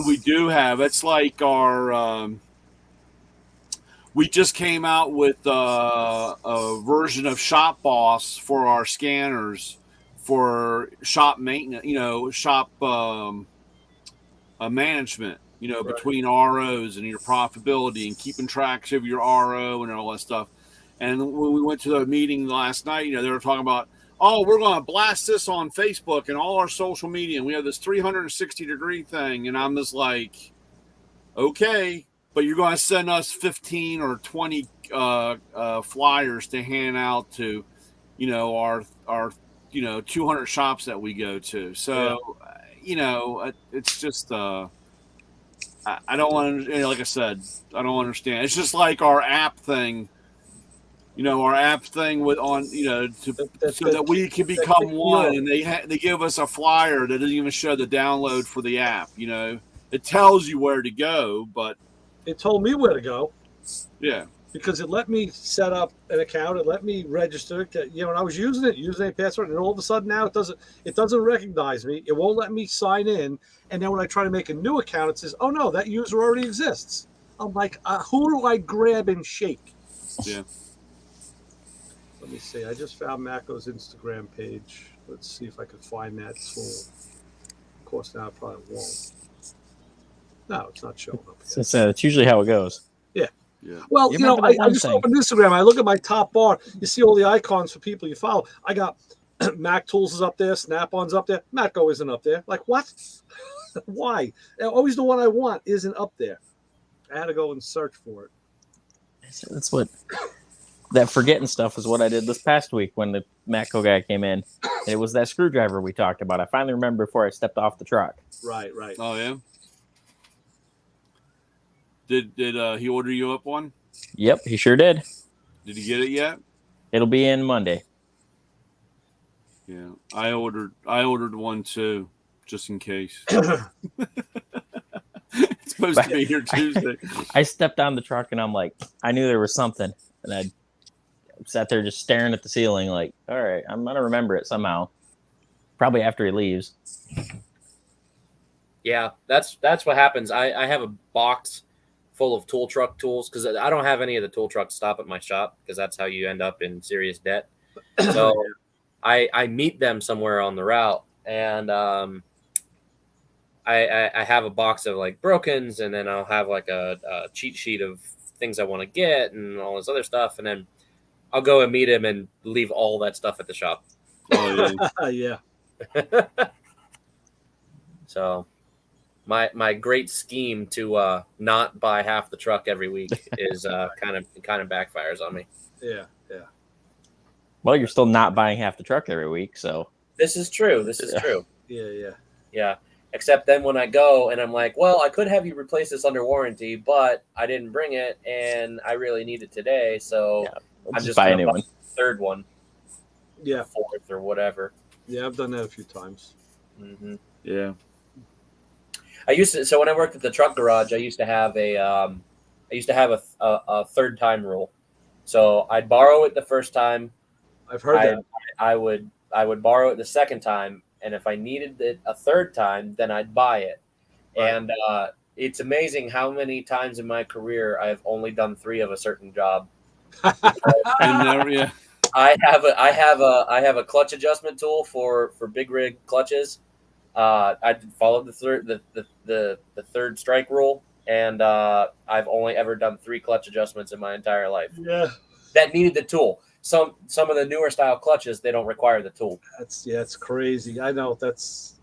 we do have. It's like our we just came out with a version of Shop Boss for our scanners for shop maintenance, shop management, right, between ROs and your profitability and keeping tracks of your RO and all that stuff. And when we went to the meeting last night, they were talking about, we're going to blast this on Facebook and all our social media. And we have this 360-degree thing. And I'm just like, okay, but you're going to send us 15 or 20 flyers to hand out to, our 200 shops that we go to. So, it's just, I don't want to, like I said, I don't understand. It's just like our app thing. Our app thing so that we can become one, and they give us a flyer that doesn't even show the download for the app. It tells you where to go, but it told me where to go. Yeah, because it let me set up an account, it let me register it. And I was using a password, and all of a sudden now it doesn't recognize me. It won't let me sign in, and then when I try to make a new account, it says, "Oh no, that user already exists." I'm like, who do I grab and shake? Yeah. Let me see. I just found Mako's Instagram page. Let's see if I can find that tool. Of course, now I probably won't. No, it's not showing up. It's usually how it goes. Yeah. Yeah. Well, I just open Instagram. I look at my top bar. You see all the icons for people you follow. I got Mac Tools is up there. Snap-on's up there. Mako isn't up there. Like, what? Why? Always the one I want isn't up there. I had to go and search for it. That's what... That forgetting stuff is what I did this past week when the Matco guy came in. It was that screwdriver we talked about. I finally remembered before I stepped off the truck. Right. Oh, yeah? Did he order you up one? Yep, he sure did. Did he get it yet? It'll be in Monday. Yeah, I ordered one too, just in case. It's supposed to be here Tuesday. I stepped on the truck and I'm like, I knew there was something, and I sat there just staring at the ceiling like, all right, I'm going to remember it somehow. Probably after he leaves. Yeah, that's what happens. I have a box full of tool truck tools because I don't have any of the tool trucks stop at my shop because that's how you end up in serious debt. So I meet them somewhere on the route, and I have a box of like brokens, and then I'll have like a cheat sheet of things I want to get and all this other stuff, and then I'll go and meet him and leave all that stuff at the shop. Oh Yeah. So my great scheme to not buy half the truck every week is kind of backfires on me. Yeah. Well, you're still not buying half the truck every week, so This is true. Yeah. Except then when I go and I'm like, well, I could have you replace this under warranty, but I didn't bring it and I really need it today, so I'm just buy a gonna new buy one. the third one. Yeah. Fourth or whatever. Yeah, I've done that a few times. Mm-hmm. yeah. So when I worked at the truck garage, I used to have a third time rule. So I'd borrow it the first time. I've heard that. I would borrow it the second time, and if I needed it a third time, then I'd buy it. Right. And it's amazing how many times in my career I've only done 3 of a certain job. And never, yeah. I have a clutch adjustment tool for big rig clutches. I followed the third strike rule, and I've only ever done 3 clutch adjustments in my entire life. Yeah. That needed the tool. Some of the newer style clutches, they don't require the tool. It's crazy. I know. That's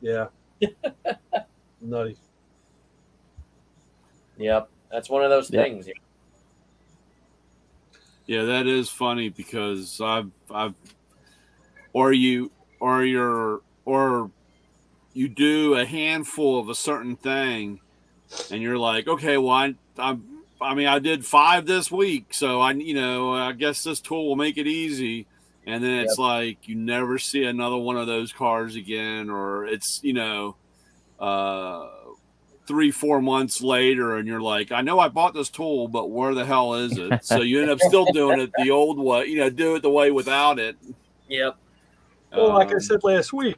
nutty. Yep, that's one of those things. Yeah, that is funny because or you do a handful of a certain thing, and you're like, okay, well, I did 5 this week, so I guess this tool will make it easy. And then it's like you never see another one of those cars again, or it's 3-4 months later, and you're like, I know I bought this tool, but where the hell is it? So you end up still doing it the old way, do it the way without it. Yep. Well, like I said last week,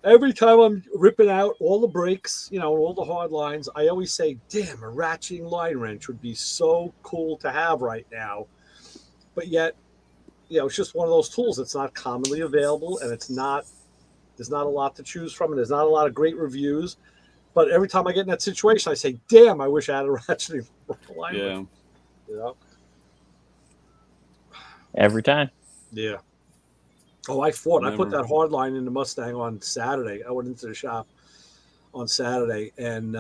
every time I'm ripping out all the brakes, all the hard lines, I always say, damn, a ratcheting line wrench would be so cool to have right now. But yet, it's just one of those tools that's not commonly available, and there's not a lot to choose from, and there's not a lot of great reviews. But every time I get in that situation, I say, damn, I wish I had a ratcheting line wrench. every time. Yeah. Oh, I fought. I put that hard line in the Mustang on Saturday. I went into the shop on Saturday, and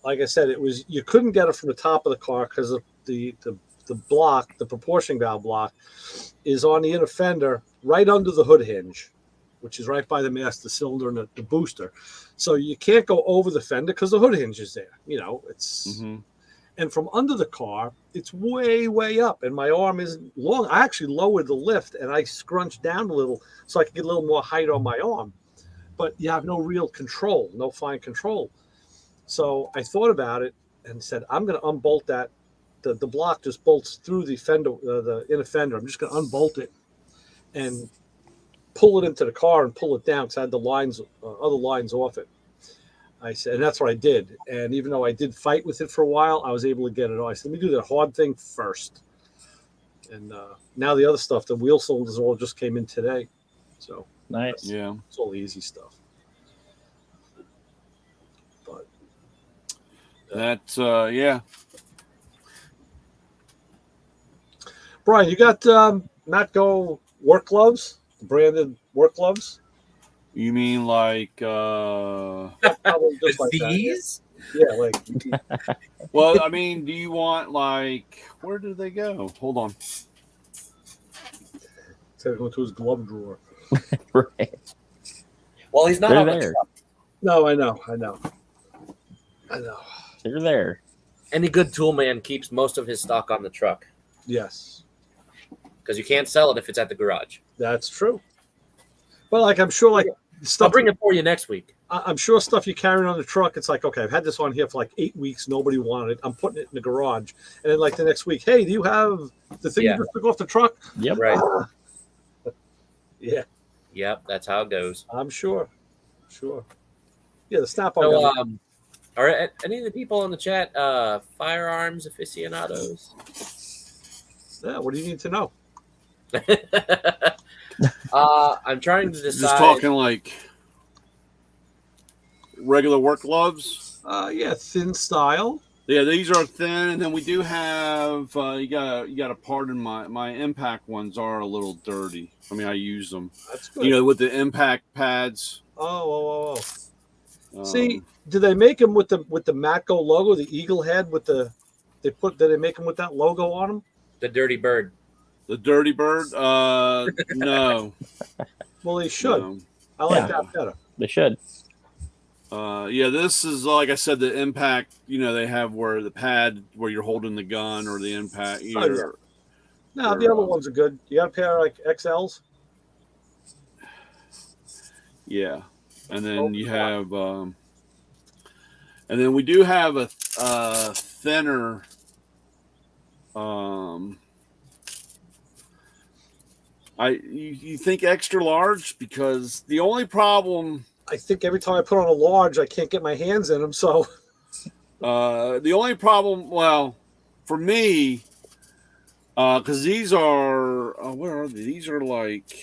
like I said, you couldn't get it from the top of the car because of the block, the proportioning valve block, is on the inner fender right under the hood hinge, which is right by the master cylinder and the booster. So you can't go over the fender because the hood hinge is there. It's and from under the car, it's way, way up, and my arm isn't long. I actually lowered the lift and I scrunched down a little so I could get a little more height on my arm. But you have no real control, no fine control. So I thought about it and said, I'm going to unbolt that. The block just bolts through the fender, the inner fender. I'm just going to unbolt it and pull it into the car and pull it down because I had the lines, other lines off it. I said, and that's what I did. And even though I did fight with it for a while, I was able to get it off. I said, let me do the hard thing first. And now the other stuff, the wheel cylinders all just came in today. So nice. Yeah. It's all the easy stuff. But that's, yeah. Brian, you got Matco work gloves, branded work gloves? You mean like just like these? That. Yeah, like. Well, I mean, do you want like where did they go? Hold on. Instead of going to his glove drawer. Right. Well, he's not They're on there. the truck. No, I know. They're there. Any good tool man keeps most of his stock on the truck Yes, because you can't sell it if it's at the garage. that's true. But like, I'm sure, like stuff. I'll bring it for you next week. I'm sure stuff you're carrying on the truck. It's like, okay, I've had this on here for like 8 weeks. Nobody wanted it. I'm putting it in the garage, and then like the next week, hey, do you have the thing you just took off the truck? Yep. Right. Yeah. Yep. That's how it goes. I'm sure. Sure. Yeah, the snap-on. So, are any of the people in the chat firearms aficionados? Yeah. What do you need to know? I'm trying to decide. Just talking like regular work gloves. Yeah, thin style. Yeah, these are thin, and then we do have. You gotta pardon my impact ones are a little dirty. I mean, I use them. That's good. You know, with the impact pads. Oh. See, do they make them with the Matco logo, the eagle head with the? Did they make them with that logo on them? The Dirty Bird. The Dirty Bird? No. Well, they should. No. I like that better. They should. Yeah, this is like I said, the impact. You know, they have where the pad where you're holding the gun or the impact. No, the other ones are good. You got a pair of like XLs. Yeah, and then you have, and then we do have a thinner. You think extra large because the only problem. I think every time I put on a large, I can't get my hands in them. So, the only problem, well, for me, because these are, where are they? These are like,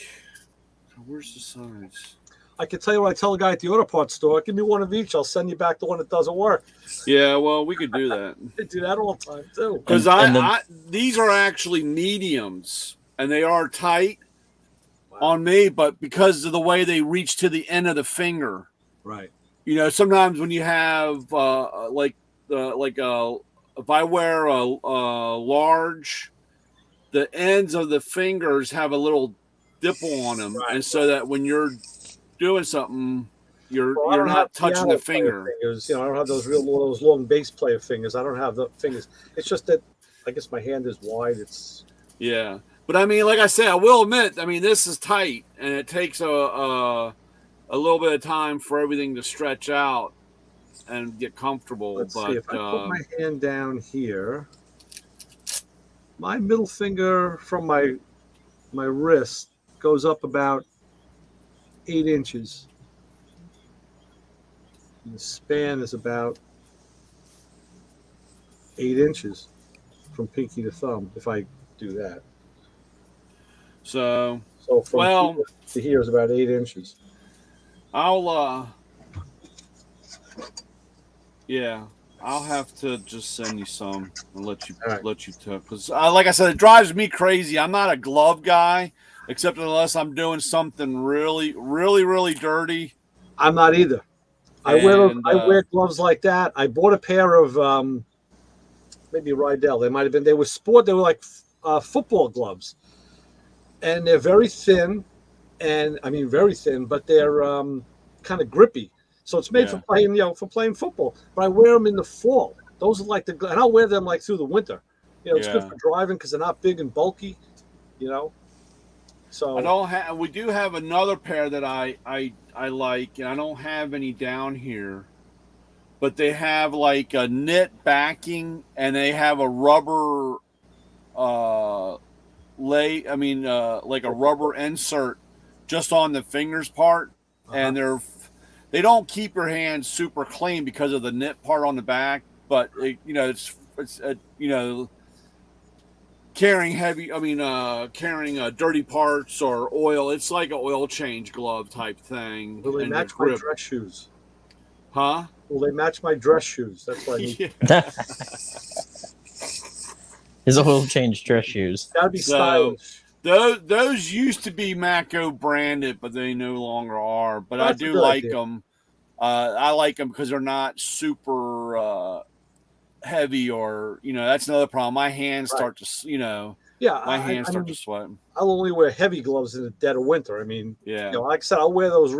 where's the size? I can tell you what I tell a guy at the auto parts store. Give me one of each. I'll send you back the one that doesn't work. Yeah, well, we could do that. I do that all the time too. Because these are actually mediums, and they are tight. On me, but because of the way they reach to the end of the finger, right? You know, sometimes when you have if I wear a large, the ends of the fingers have a little dipple on them, and so that when you're doing something, you're not touching the finger. Fingers. You know, I don't have those long bass player fingers. I don't have the fingers. It's just that I guess my hand is wide. Yeah. But I mean, like I said, I will admit, I mean, this is tight, and it takes a little bit of time for everything to stretch out and get comfortable. Let's see if I put my hand down here. My middle finger from my wrist goes up about 8 inches. And the span is about 8 inches from pinky to thumb. If I do that. So from here to here is about 8 inches. I'll have to just send you some and let you talk because like I said, it drives me crazy. I'm not a glove guy, except unless I'm doing something really, really, really dirty. I'm not either. I wear gloves like that. I bought a pair of maybe Rydell. They might have been. They were like football gloves. And they're very thin, very thin, but they're kind of grippy. So it's made for playing football. But I wear them in the fall. Those are like and I'll wear them like through the winter. You know, it's good for driving because they're not big and bulky. You know, so we do have another pair that I like, and I don't have any down here, but they have like a knit backing, and they have a rubber. Like a rubber insert just on the fingers part, and they don't keep your hands super clean because of the knit part on the back, but it's carrying dirty parts or oil. It's like an oil change glove type thing. Will they match my dress shoes? Huh? Will they match my dress shoes? That's what I need. His oil change dress shoes. That'd be stylish. Those used to be Matco branded, but they no longer are. But I do like them. I like them because they're not super heavy, or that's another problem. My hands start to my hands start to sweat. I'll only wear heavy gloves in the dead of winter. I mean, like I said, I'll wear those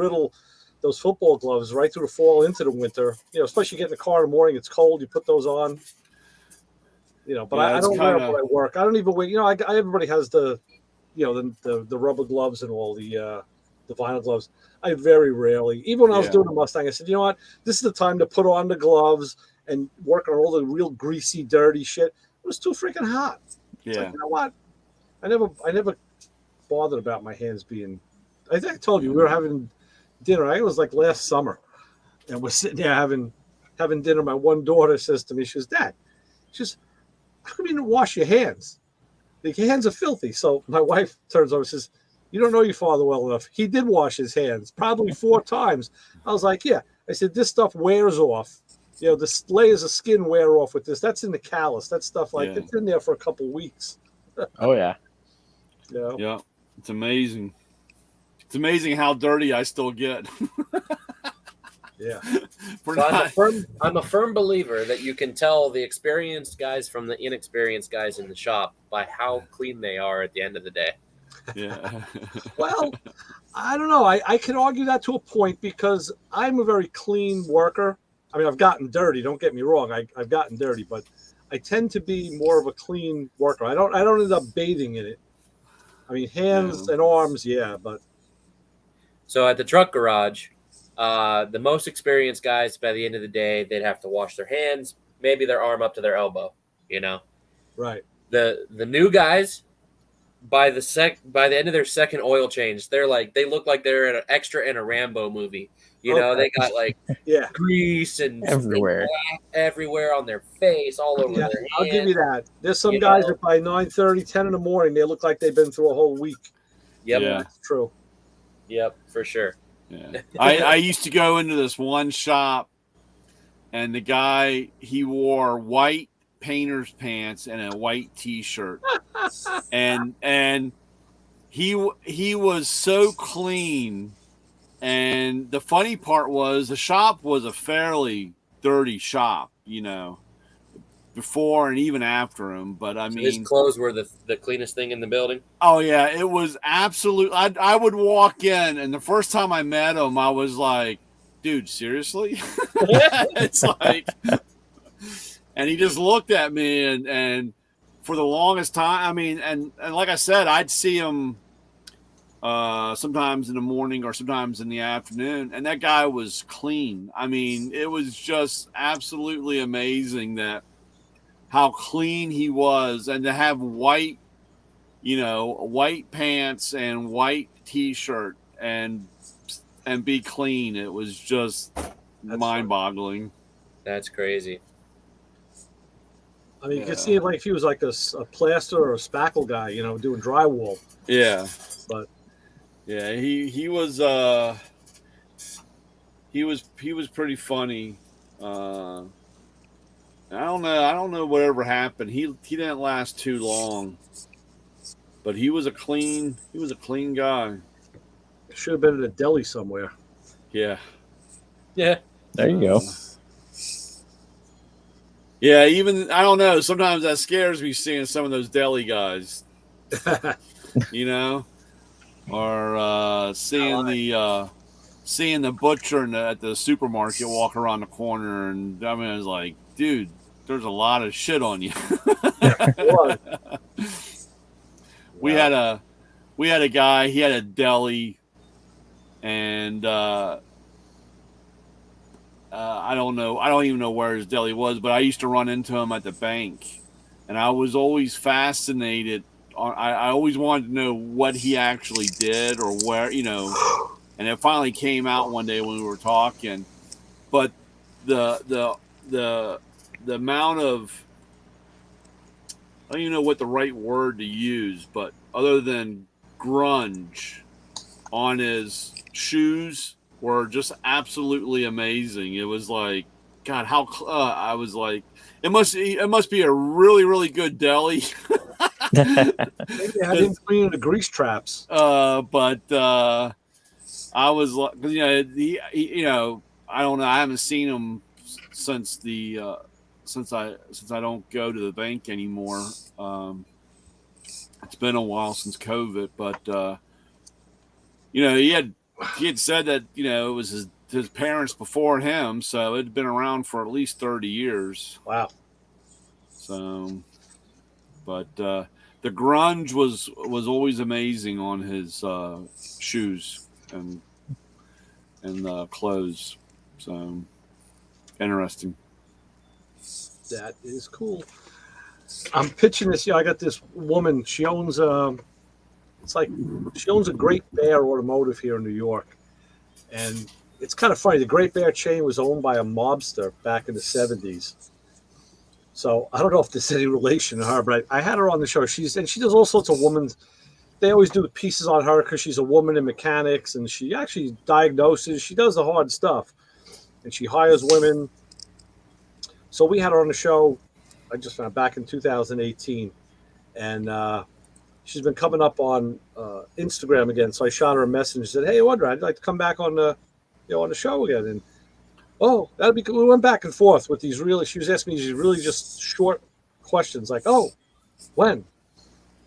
football gloves right through the fall into the winter. Especially you get in the car in the morning, it's cold. You put those on. But I don't wear them when I work. I don't even wear. Everybody has the rubber gloves and all the vinyl gloves. I very rarely, even when I was doing the Mustang, I said, you know what, this is the time to put on the gloves and work on all the real greasy, dirty shit. It was too freaking hot. Yeah. Like, you know what? I never bothered about my hands being. I think I told you we were having dinner. I think it was like last summer, and we're sitting there having dinner. My one daughter says to me, she goes, Dad, how come you didn't wash your hands? Your hands are filthy. So my wife turns over and says, you don't know your father well enough. He did wash his hands probably 4 times. I was like, yeah. I said, this stuff wears off. You know, the layers of skin wear off with this. That's in the callus. That stuff, like, it's in there for a couple weeks. Oh, yeah. Yeah. It's amazing. It's amazing how dirty I still get. Yeah. So I'm a firm believer that you can tell the experienced guys from the inexperienced guys in the shop by how clean they are at the end of the day. Yeah. Well, I don't know. I can argue that to a point because I'm a very clean worker. I mean, I've gotten dirty. Don't get me wrong. I've gotten dirty, but I tend to be more of a clean worker. I don't end up bathing in it. I mean, hands and arms, yeah, but. So at the truck garage, the most experienced guys, by the end of the day, they'd have to wash their hands, maybe their arm up to their elbow, you know? Right. The new guys, by the end of their second oil change, they look like they're in an extra in a Rambo movie. You know, they got like grease and everywhere on their face, all over their hands. I'll give you that. There's some guys that by 9:30, 10 in the morning, they look like they've been through a whole week. Yep. Yeah, that's true. Yep, for sure. Yeah. I used to go into this one shop, and the guy, he wore white painter's pants and a white T-shirt, and he was so clean. And the funny part was the shop was a fairly dirty shop, you know, before and even after him. But I mean, his clothes were the cleanest thing in the building. Oh yeah, it was absolute. I would walk in, and the first time I met him, I was like, "Dude, seriously?" It's like, and he just looked at me, and for the longest time, I mean, and like I said, I'd see him sometimes in the morning or sometimes in the afternoon, and that guy was clean. I mean, it was just absolutely amazing that how clean he was, and to have white, you know, white pants and white T-shirt and be clean. It was just mind-boggling. That's crazy. I mean, you could see it like if he was like a plaster or a spackle guy, you know, doing drywall. Yeah. But yeah, he was pretty funny. I don't know whatever happened. He didn't last too long, but he was a clean guy. Should have been in a deli somewhere. Yeah. Yeah. There you go. Yeah, even I don't know. Sometimes that scares me seeing some of those deli guys. You know, or seeing the butcher at the supermarket walk around the corner, and I mean, I was like, dude, there's a lot of shit on you. We had a guy. He had a deli, and I don't even know where his deli was, but I used to run into him at the bank, and I was always fascinated. I always wanted to know what he actually did or where, you know, and it finally came out one day when we were talking. But the amount of, I don't even know what the right word to use, but other than grunge on his shoes were just absolutely amazing. It was like, God, how I was like, it must be a really, really good deli. Maybe they had him cleaning the grease traps. But I was like, you know, you know, I don't know. I haven't seen him since I don't go to the bank anymore. It's been a while since COVID, but you know, he had said that, you know, it was his parents before him, so it had been around for at least 30 years. Wow. So, but the grunge was always amazing on his shoes and clothes. So interesting. That is cool. I'm pitching this. Yeah, I got this woman. She owns she owns a Great Bear Automotive here in New York, and it's kind of funny. The Great Bear chain was owned by a mobster back in the 70s. So I don't know if there's any relation to her, but I had her on the show. She does all sorts of women's. they always do the pieces on her because she's a woman in mechanics, and she actually diagnoses. She does the hard stuff, and she hires women. So we had her on the show. I just found back in 2018, and she's been coming up on Instagram again. So I shot her a message and said, "Hey, Audra, I'd like to come back on the, on the show again." And that'd be good. We went back and forth with these really. She was asking me these really just short questions, like, "Oh, when?"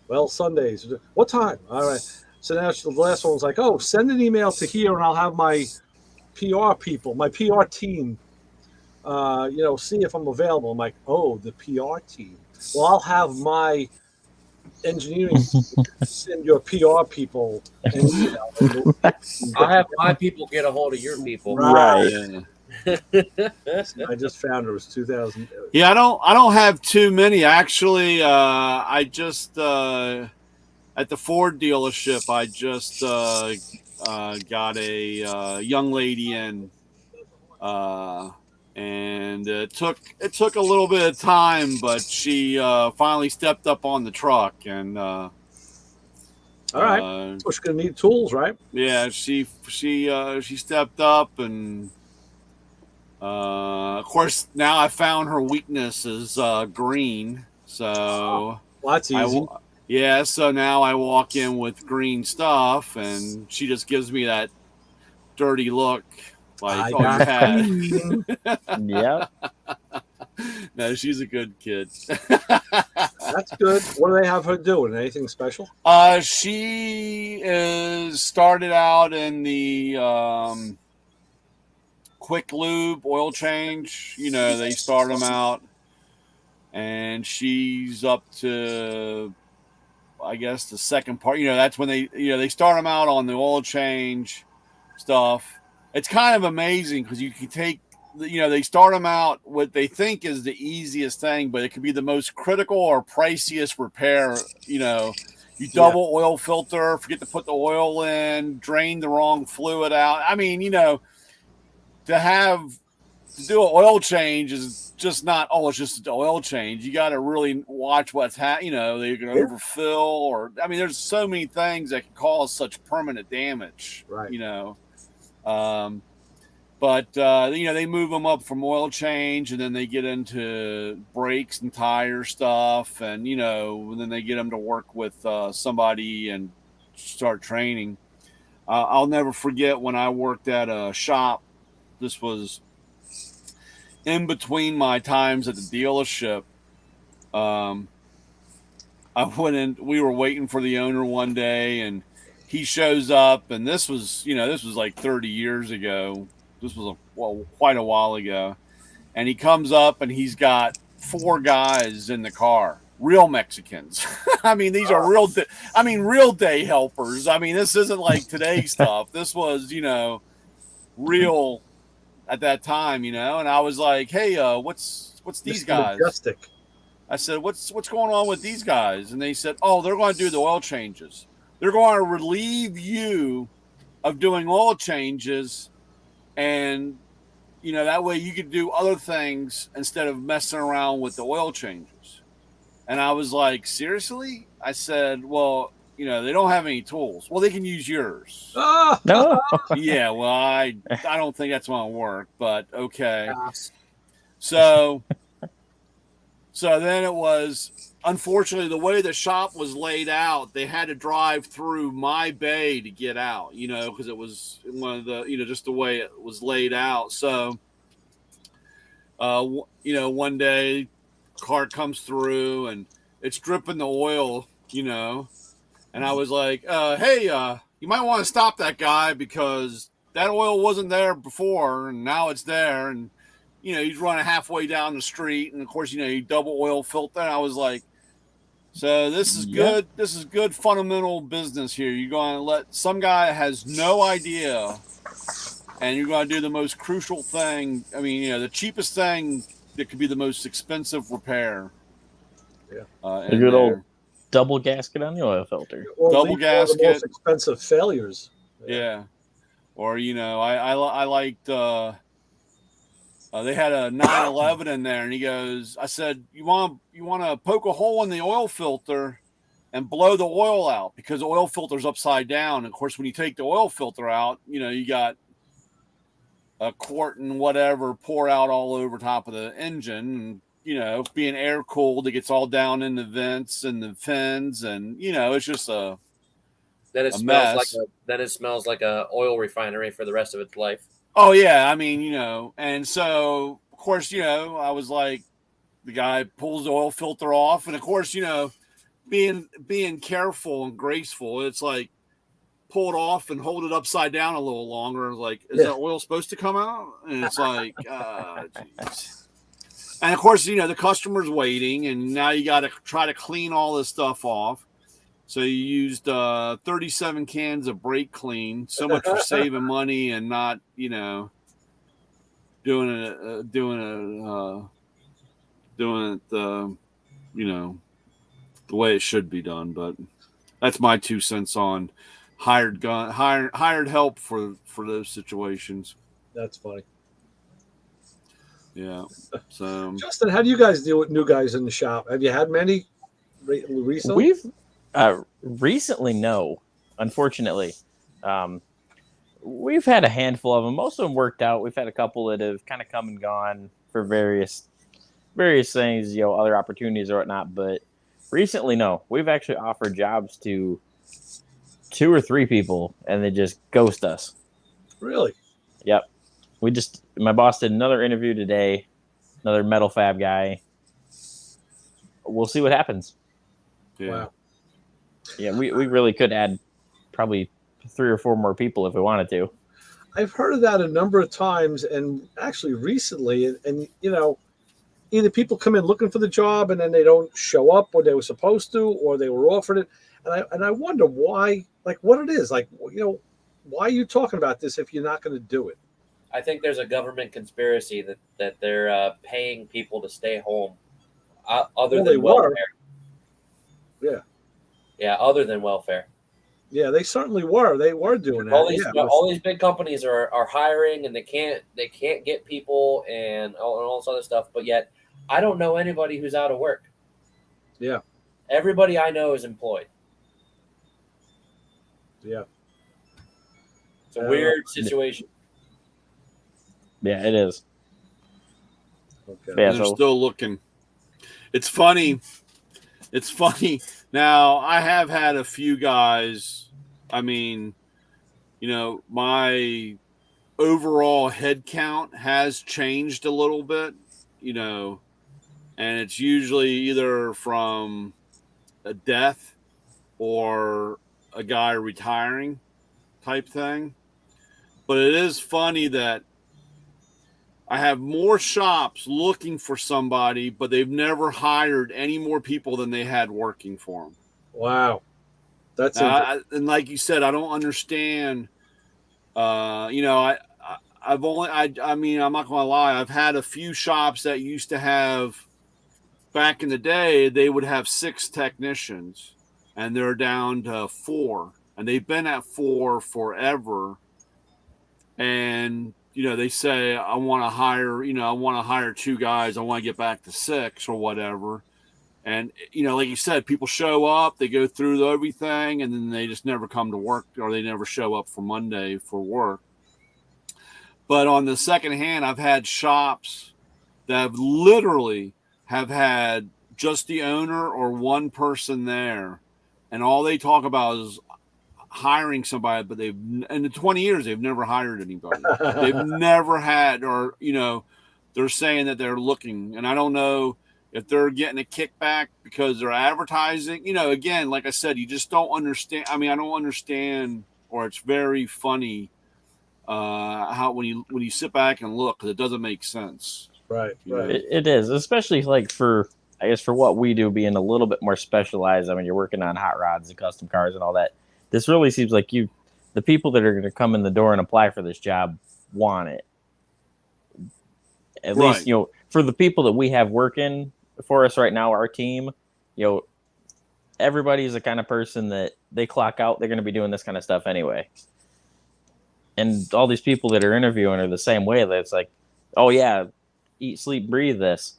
"Well, Sundays." "What time?" "All right." So now the last one was like, "Oh, send an email to here, and I'll have my PR people, my PR team, see if I'm available." I'm like, "Oh, the PR team. Well, I'll have my engineering send your PR people an email." I'll have my people get a hold of your people. Right. Yeah. I just found it was 2000. Yeah, I don't have too many actually. I just at the Ford dealership, I just got a young lady in, and it took a little bit of time, but she finally stepped up on the truck, and all right, so she's gonna need tools, right? yeah, she stepped up, and of course now I found her weakness is green, so well, that's easy. Yeah, so now I walk in with green stuff, and she just gives me that dirty look, like, "Oh, you had." Yeah. No, she's a good kid. That's good. What do they have her doing? Anything special? She is started out in the quick lube oil change. They start them out, and she's up to, I guess, the second part. That's when they start them out on the oil change stuff. It's kind of amazing because you can take, they start them out what they think is the easiest thing, but it could be the most critical or priciest repair. You double oil filter, forget to put the oil in, drain the wrong fluid out. I mean, to do an oil change is just not, it's just an oil change. You got to really watch what's happening. They're going to overfill, or, I mean, there's so many things that can cause such permanent damage, right? But they move them up from oil change, and then they get into brakes and tire stuff, and then they get them to work with somebody and start training. I'll never forget when I worked at a shop. This was in between my times at the dealership. I went in. We were waiting for the owner one day, and he shows up, and this was like 30 years ago. This was quite a while ago, and he comes up, and he's got 4 guys in the car, real Mexicans. I mean, these are real day helpers. I mean, this isn't like today's stuff. This was real at that time, and I was like, "Hey, what's these guys?" Majestic. I said, "What's going on with these guys?" And they said, "Oh, they're going to do the oil changes. They're going to relieve you of doing oil changes, and that way you could do other things instead of messing around with the oil changes." And I was like, "Seriously?" I said, "Well, they don't have any tools." "Well, they can use yours." No. Yeah, well, I don't think that's going to work, but okay. So then it was, unfortunately, the way the shop was laid out, they had to drive through my bay to get out, because it was one of the, just the way it was laid out. So, one day, car comes through and it's dripping the oil, and I was like, "Hey, you might want to stop that guy because that oil wasn't there before, and now it's there." And he's running halfway down the street, and of course, you double oil filter. And I was like, "So this is good. This is good fundamental business here. You're going to let some guy has no idea, and you're going to do the most crucial thing. I mean, the cheapest thing that could be the most expensive repair." Yeah, a good old double gasket on the oil filter. Double gasket. The most expensive failures. Yeah. Or I liked. They had a 911 in there, and he goes, I said, you want to poke a hole in the oil filter and blow the oil out because the oil filter's upside down. And of course, when you take the oil filter out, you got a quart and whatever pour out all over top of the engine. And, being air cooled, it gets all down in the vents and the fins. And, it's just a mess. Then it smells like a oil refinery for the rest of its life. Oh, yeah. I mean, and so, of course, I was like, the guy pulls the oil filter off. And, of course, being careful and graceful, it's like pull it off and hold it upside down a little longer. Like, is that oil supposed to come out? And it's like, geez. And of course, the customer's waiting, and now you got to try to clean all this stuff off. So you used 37 cans of brake clean. So much for saving money and not, doing it the way it should be done. But that's my 2 cents on hired help for those situations. That's funny. Yeah. So Justin, how do you guys deal with new guys in the shop? Have you had many recently? We've recently, no, unfortunately. We've had a handful of them. Most of them worked out. We've had a couple that have kind of come and gone for various things, other opportunities or whatnot. But recently, no. We've actually offered jobs to 2 or 3 people, and they just ghost us. Really? Yep. My boss did another interview today, another metal fab guy. We'll see what happens. Yeah. Wow. Yeah, we really could add probably 3 or 4 more people if we wanted to. I've heard of that a number of times, and actually recently, and either people come in looking for the job and then they don't show up when they were supposed to, or they were offered it, and I wonder why, like what it is, like why are you talking about this if you're not going to do it? I think there's a government conspiracy that they're paying people to stay home, other than welfare. Yeah. Yeah, other than welfare. Yeah, they certainly were. They were doing that. All these big companies are hiring, and they can't get people and all this other stuff. But yet, I don't know anybody who's out of work. Yeah. Everybody I know is employed. Yeah. It's a weird situation. Yeah, it is. Okay. Yeah, they're still looking. It's funny. Now, I have had a few guys. I mean, my overall head count has changed a little bit, and it's usually either from a death or a guy retiring type thing. But it is funny that I have more shops looking for somebody, but they've never hired any more people than they had working for them. Wow. That's and like you said, I don't understand. I'm not going to lie. I've had a few shops that used to have, back in the day, they would have 6 technicians, and they're down to 4, and they've been at 4 forever. And they say, I want to hire 2 guys. I want to get back to 6 or whatever. And, like you said, people show up, they go through everything, and then they just never come to work, or they never show up for Monday for work. But on the second hand, I've had shops that literally have had just the owner or one person there, and all they talk about is hiring somebody, but in the 20 years, they've never hired anybody. They've never had, or, they're saying that they're looking, and I don't know if they're getting a kickback because they're advertising. Again, like I said, you just don't understand. I mean, I don't understand, or it's very funny how when you sit back and look, because it doesn't make sense. Right. It is, especially like for what we do, being a little bit more specialized. I mean, you're working on hot rods and custom cars and all that. This really seems like the people that are going to come in the door and apply for this job want it. At least, for the people that we have working for us right now, our team, everybody's the kind of person that they clock out, they're going to be doing this kind of stuff anyway. And all these people that are interviewing are the same way. That it's like, oh yeah, eat, sleep, breathe this.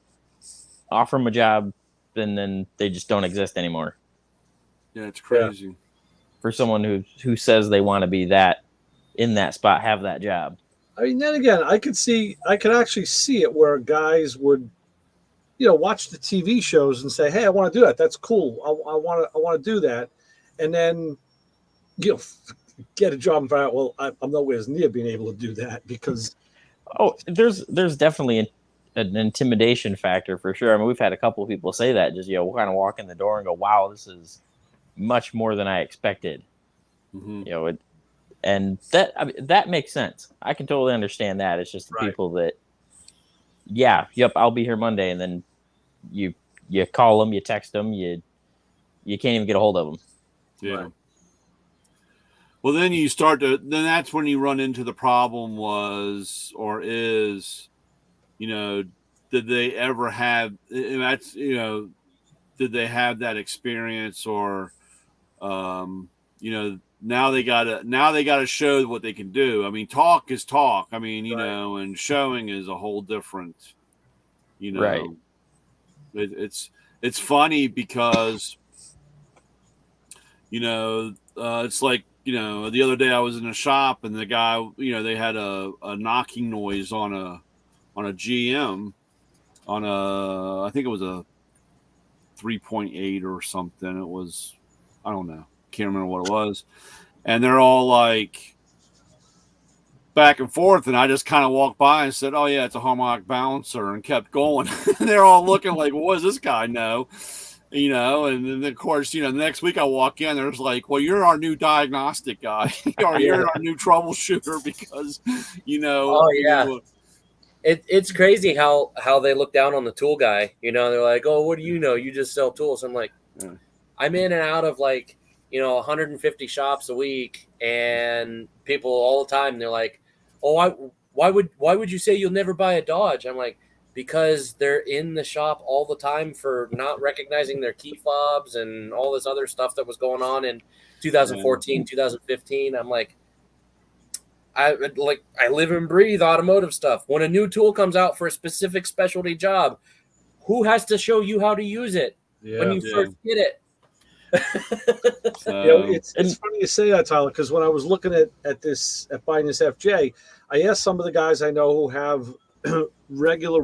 Offer them a job, and then they just don't exist anymore. Yeah, it's crazy. Yeah. For someone who says they want to be that in that spot, have that job. I mean, then again, I could actually see it where guys would, watch the TV shows and say, "Hey, I want to do that. That's cool. I want to do that," and then, get a job and find out, well, I'm nowhere near being able to do that because. Oh, there's definitely an intimidation factor for sure. I mean, we've had a couple of people say that, just kind of walk in the door and go, "Wow, this is much more than I expected." Mm-hmm. And that makes sense. I can totally understand that. It's just the people that, I'll be here Monday, and then you call them, you text them, you can't even get a hold of them. Yeah. Right. Well, then then that's when you run into the problem did they ever have, that's, did they have that experience or, now they gotta show what they can do. I mean, talk is talk. I mean, and showing is a whole different, right. It's funny because, it's like, the other day I was in a shop and the guy, they had a knocking noise on a GM I think it was a 3.8 or something. It was, I don't know. Can't remember what it was. And they're all like back and forth. And I just kind of walked by and said, "Oh yeah, it's a harmonic balancer," and kept going. They're all looking like, "What does this guy know?" And then of course, the next week I walk in, there's like, "Well, you're our new diagnostic guy, or you're our new troubleshooter because, Oh yeah. It's crazy how they look down on the tool guy. They're like, "Oh, what do you know? You just sell tools." I'm like, I'm in and out of 150 shops a week, and people all the time. They're like, "Oh, why would you say you'll never buy a Dodge?" I'm like, because they're in the shop all the time for not recognizing their key fobs and all this other stuff that was going on in 2014, 2015. I'm like, I live and breathe automotive stuff. When a new tool comes out for a specific specialty job, who has to show you how to use it when you first get it? It's funny you say that, Tyler, because when I was looking at buying this FJ, I asked some of the guys I know who have regular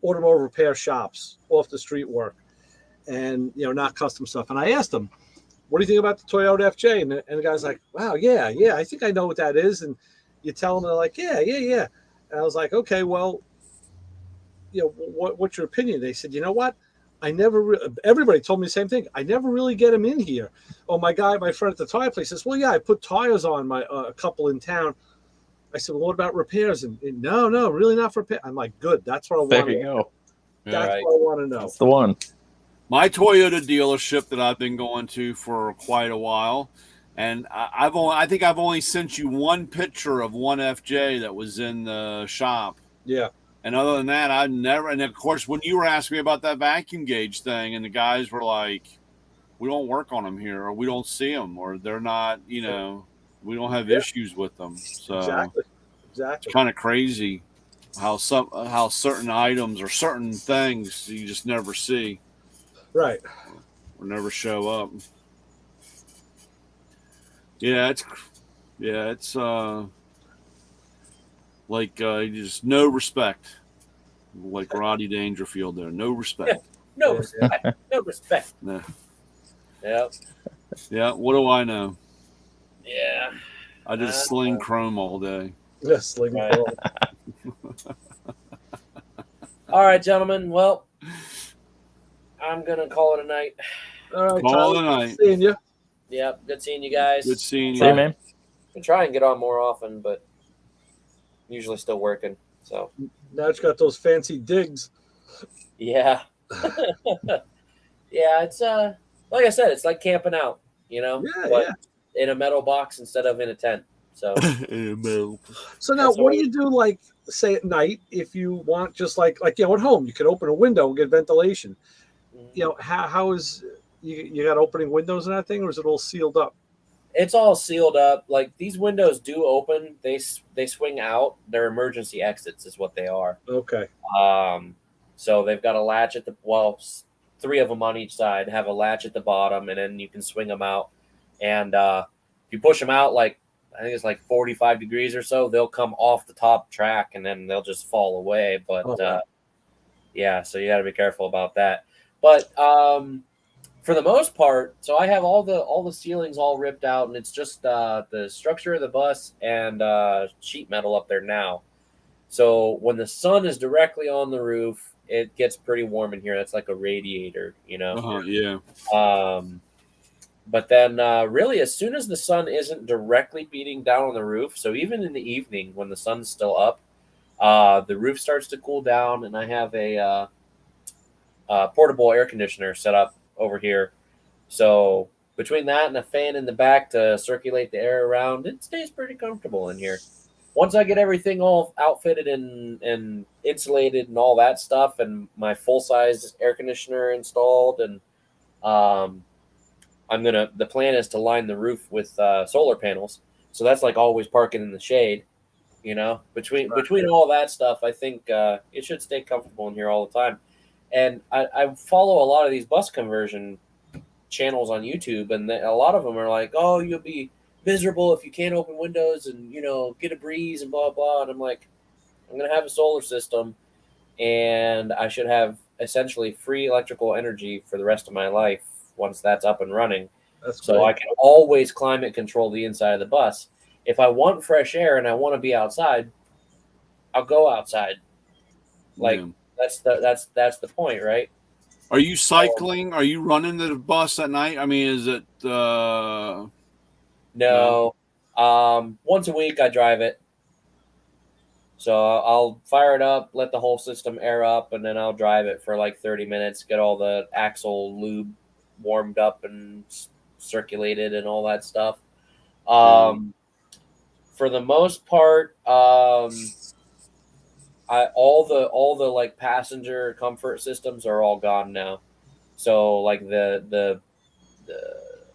automotive repair shops off the street work, and not custom stuff. And I asked them, "What do you think about the Toyota FJ?" And the guy's like, "Wow, yeah, I think I know what that is." And you tell them, they're like, "Yeah." And I was like, "Okay, well, what's your opinion?" They said, "You know what? Everybody told me the same thing. I never really get them in here." Oh, my friend at the tire place says, "Well, yeah, I put tires on my a couple in town." I said, "Well, what about repairs?" And no, really not for repair. I'm like, good. That's what I want. There you go. That's what I want to know. That's the one. My Toyota dealership that I've been going to for quite a while, and I think I've only sent you one picture of one FJ that was in the shop. Yeah. And other than that, I never. And of course, when you were asking me about that vacuum gauge thing, and the guys were like, "We don't work on them here, or we don't see them, or they're not, we don't have issues with them." So exactly. It's kind of crazy how certain items or certain things you just never see. Right. Or never show up. Yeah, it's just no respect. Like Roddy Dangerfield there. No respect. No respect. No respect. No. Yep. Yeah, what do I know? Yeah. I just sling chrome all day. Yeah, sling chrome. All right, gentlemen. Well, I'm gonna call it a night. All right, call it a night. Seeing you. Yep. Good seeing you guys. Good seeing you. Hey, man. I try and get on more often, but usually still working. So now it's got those fancy digs. Yeah. Yeah, it's like I said, it's like camping out, but in a metal box instead of in a tent. So So now what do you do, like, say at night, if you want just like at home, you could open a window and get ventilation. How is you got opening windows and that thing, or is it all sealed up? It's all sealed up. Like, these windows do open. They swing out. They're emergency exits is what they are. Okay. So they've got a latch at the 3 of them on each side, have a latch at the bottom, and then you can swing them out. And if you push them out, like I think it's like 45 degrees or so, they'll come off the top track and then they'll just fall away. But yeah, so you got to be careful about that. But for the most part, so I have all the ceilings all ripped out, and it's just the structure of the bus and sheet metal up there now. So when the sun is directly on the roof, it gets pretty warm in here. That's like a radiator, you know. Yeah. But then really, as soon as the sun isn't directly beating down on the roof, so even in the evening when the sun's still up, the roof starts to cool down, and I have a portable air conditioner set up over here. So between that and a fan in the back to circulate the air around, it stays pretty comfortable in here. Once I get everything all outfitted and insulated and all that stuff, and my full-size air conditioner installed, and the plan is to line the roof with solar panels. So that's like always parking in the shade, you know. Between all that stuff, I think it should stay comfortable in here all the time. And I follow a lot of these bus conversion channels on YouTube, and a lot of them are like, oh, you'll be miserable if you can't open windows and, you know, get a breeze and blah, blah. And I'm like, I'm going to have a solar system, and I should have essentially free electrical energy for the rest of my life once that's up and running. So I can always climate control the inside of the bus. If I want fresh air and I want to be outside, I'll go outside. Like, that's the point, right? Are you cycling? Are you running the bus at night? I mean, is it No. Once a week I drive it. So I'll fire it up, let the whole system air up, and then I'll drive it for like 30 minutes, get all the axle lube warmed up and circulated and all that stuff. For the most part, all the like passenger comfort systems are all gone now. So like the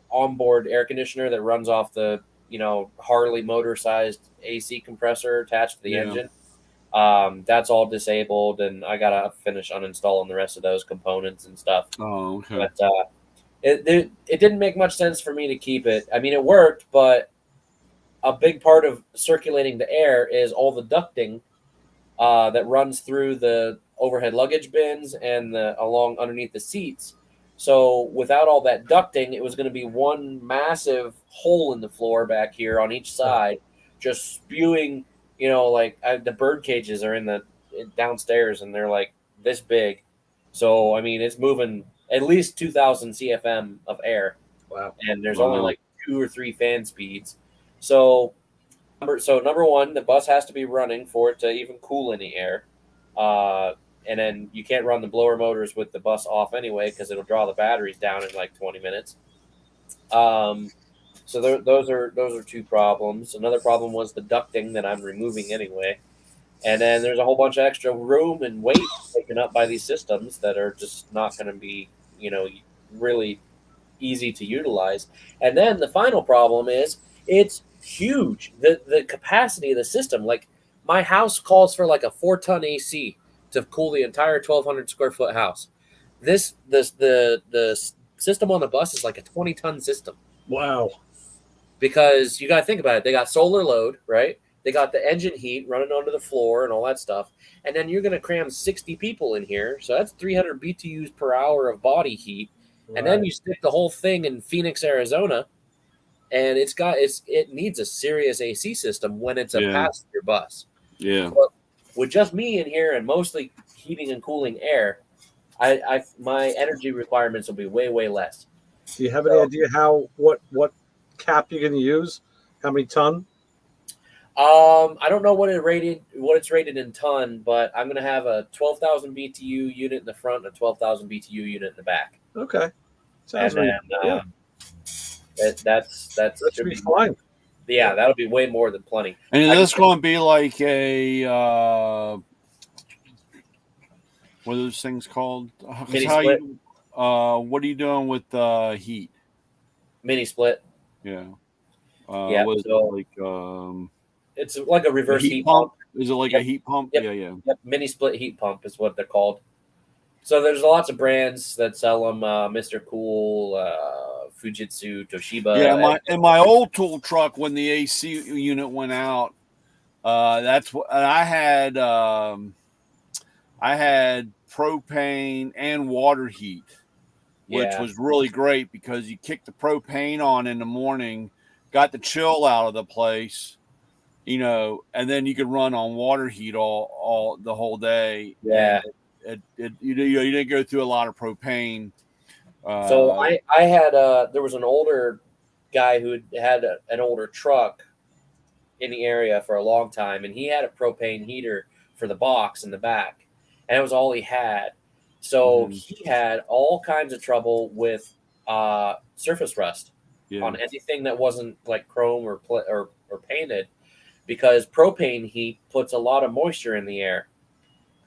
onboard air conditioner that runs off the, you know, Harley motor sized AC compressor attached to the engine, that's all disabled, and I gotta finish uninstalling the rest of those components and stuff. Oh, okay. But it didn't make much sense for me to keep it. I mean, it worked, but a big part of circulating the air is all the ducting that runs through the overhead luggage bins and along underneath the seats. So without all that ducting, it was going to be one massive hole in the floor back here on each side, just spewing, you know, like the bird cages are in the downstairs, and they're like this big. So, I mean, it's moving at least 2,000 CFM of air. Wow. And there's only like 2 or 3 fan speeds. So number one, the bus has to be running for it to even cool any air. And then you can't run the blower motors with the bus off anyway, because it'll draw the batteries down in like 20 minutes. So those are 2 problems. Another problem was the ducting that I'm removing anyway. And then there's a whole bunch of extra room and weight taken up by these systems that are just not going to be, you know, really easy to utilize. And then the final problem is it's huge. The capacity of the system, like my house calls for like a 4-ton AC to cool the entire 1,200 square foot house. The system on the bus is like a 20-ton system. Wow. Because you got to think about it. They got solar load, right? They got the engine heat running onto the floor and all that stuff. And then you're going to cram 60 people in here. So that's 300 BTUs per hour of body heat. Right. And then you stick the whole thing in Phoenix, Arizona. And it needs a serious AC system when it's a passenger bus. Yeah. But with just me in here and mostly heating and cooling air, my energy requirements will be way, way less. Do you have any idea what cap you're going to use? How many ton? I don't know what it's rated in ton, but I'm going to have a 12,000 BTU unit in the front and a 12,000 BTU unit in the back. Okay. Sounds right. That should be fine. Yeah, that'll be way more than plenty. And is this going to be like a what are those things called? Mini split. What are you doing with heat? Mini split. Yeah. What is it like? It's like a reverse heat pump. Is it like a heat pump? Yep. Yeah. Yep. Mini split heat pump is what they're called. So there's lots of brands that sell them. Mr. Cool, Fujitsu, Toshiba. Yeah, in my old tool truck, when the AC unit went out, that's what I had. I had propane and water heat, which was really great because you kick the propane on in the morning, got the chill out of the place, and then you could run on water heat all the whole day. Yeah. And you didn't go through a lot of propane. So I had there was an older guy who had an older truck in the area for a long time, and he had a propane heater for the box in the back, and it was all he had. So he had all kinds of trouble with surface rust on anything that wasn't like chrome or painted, because propane heat puts a lot of moisture in the air.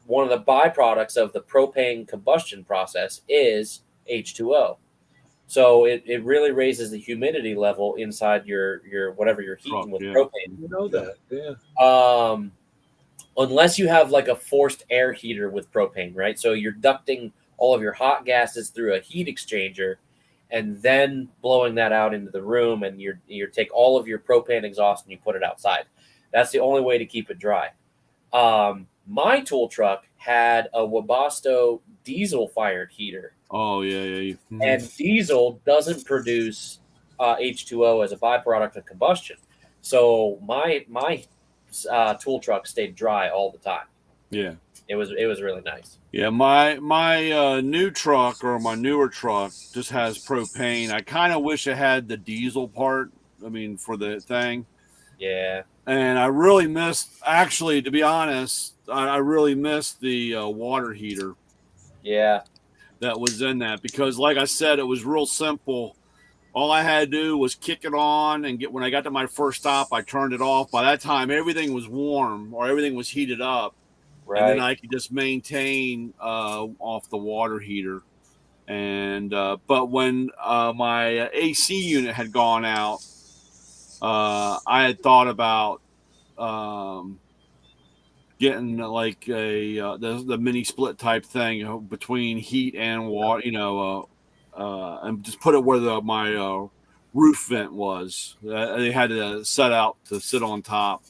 One of the byproducts of the propane combustion process is H2O. So it really raises the humidity level inside your whatever you're heating with propane. You know that, yeah. Unless you have like a forced air heater with propane, right? So you're ducting all of your hot gases through a heat exchanger, and then blowing that out into the room, and you take all of your propane exhaust and you put it outside. That's the only way to keep it dry. My tool truck had a Webasto diesel-fired heater. Oh, yeah. And diesel doesn't produce H2O as a byproduct of combustion. So my tool truck stayed dry all the time. Yeah. It was really nice. Yeah, my new truck, or my newer truck, just has propane. I kind of wish it had the diesel part. I mean, for the thing. Yeah. And I really missed, actually, to be honest, I really missed the water heater. Yeah. That was in that, because like I said, it was real simple. All I had to do was kick it on, and when I got to my first stop, I turned it off. By that time, everything was warm, or everything was heated up. Right. And then I could just maintain off the water heater. And but when my AC unit had gone out, I had thought about getting like the mini split type thing, between heat and water, and just put it where my roof vent was. They had to set out to sit on top.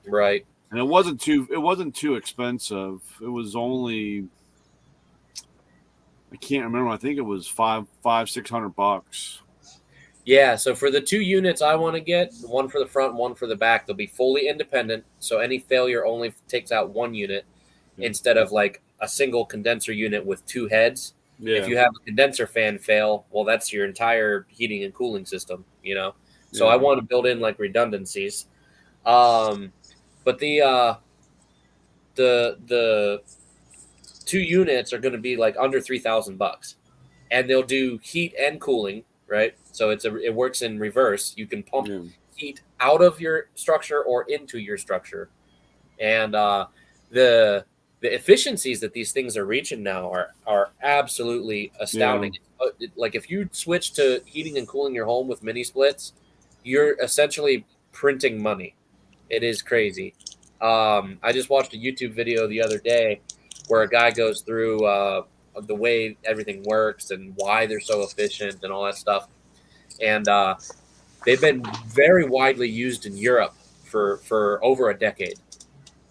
Right. And it wasn't too expensive. It was only, I can't remember. I think it was $600. Yeah. So for the two units I want to get, one for the front, one for the back, they'll be fully independent. So any failure only takes out one unit instead of like a single condenser unit with two heads. Yeah. If you have a condenser fan fail, well, that's your entire heating and cooling system, So I want to build in like redundancies. But the two units are going to be like under $3,000, and they'll do heat and cooling, right? So it works in reverse. You can pump heat out of your structure or into your structure, and the efficiencies that these things are reaching now are absolutely astounding. Yeah. Like if you switch to heating and cooling your home with mini splits, you're essentially printing money. It is crazy. I just watched a YouTube video the other day where a guy goes through the way everything works and why they're so efficient and all that stuff. And they've been very widely used in Europe for over a decade.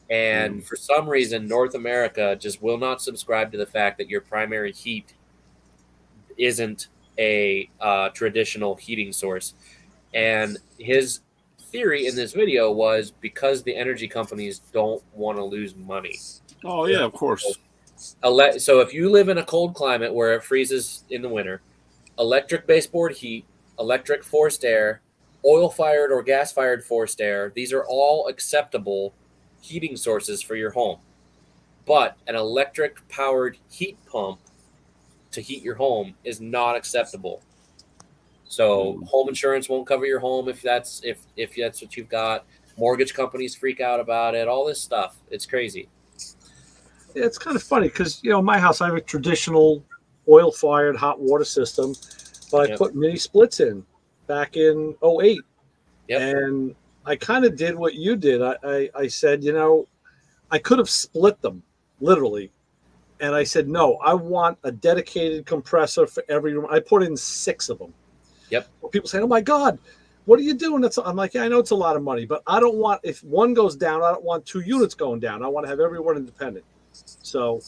And for some reason, North America just will not subscribe to the fact that your primary heat isn't a traditional heating source. And his theory in this video was because the energy companies don't want to lose money. Oh, yeah, of course. So if you live in a cold climate where it freezes in the winter, electric baseboard heat, electric forced air, oil-fired or gas-fired forced air, these are all acceptable heating sources for your home. But an electric-powered heat pump to heat your home is not acceptable. So home insurance won't cover your home if that's what you've got. Mortgage companies freak out about it. All this stuff. It's crazy. Yeah, it's kind of funny because in my house I have a traditional oil-fired hot water system, but I put mini splits in back in 2008. Yep. And I kind of did what you did. I said, I could have split them literally And I said, no, I want a dedicated compressor for every room. I put in 6 of them. Yep. People say, oh my God, what are you doing? I'm like, yeah, I know it's a lot of money, but I don't want, if one goes down, I don't want 2 units going down. I want to have everyone independent. So,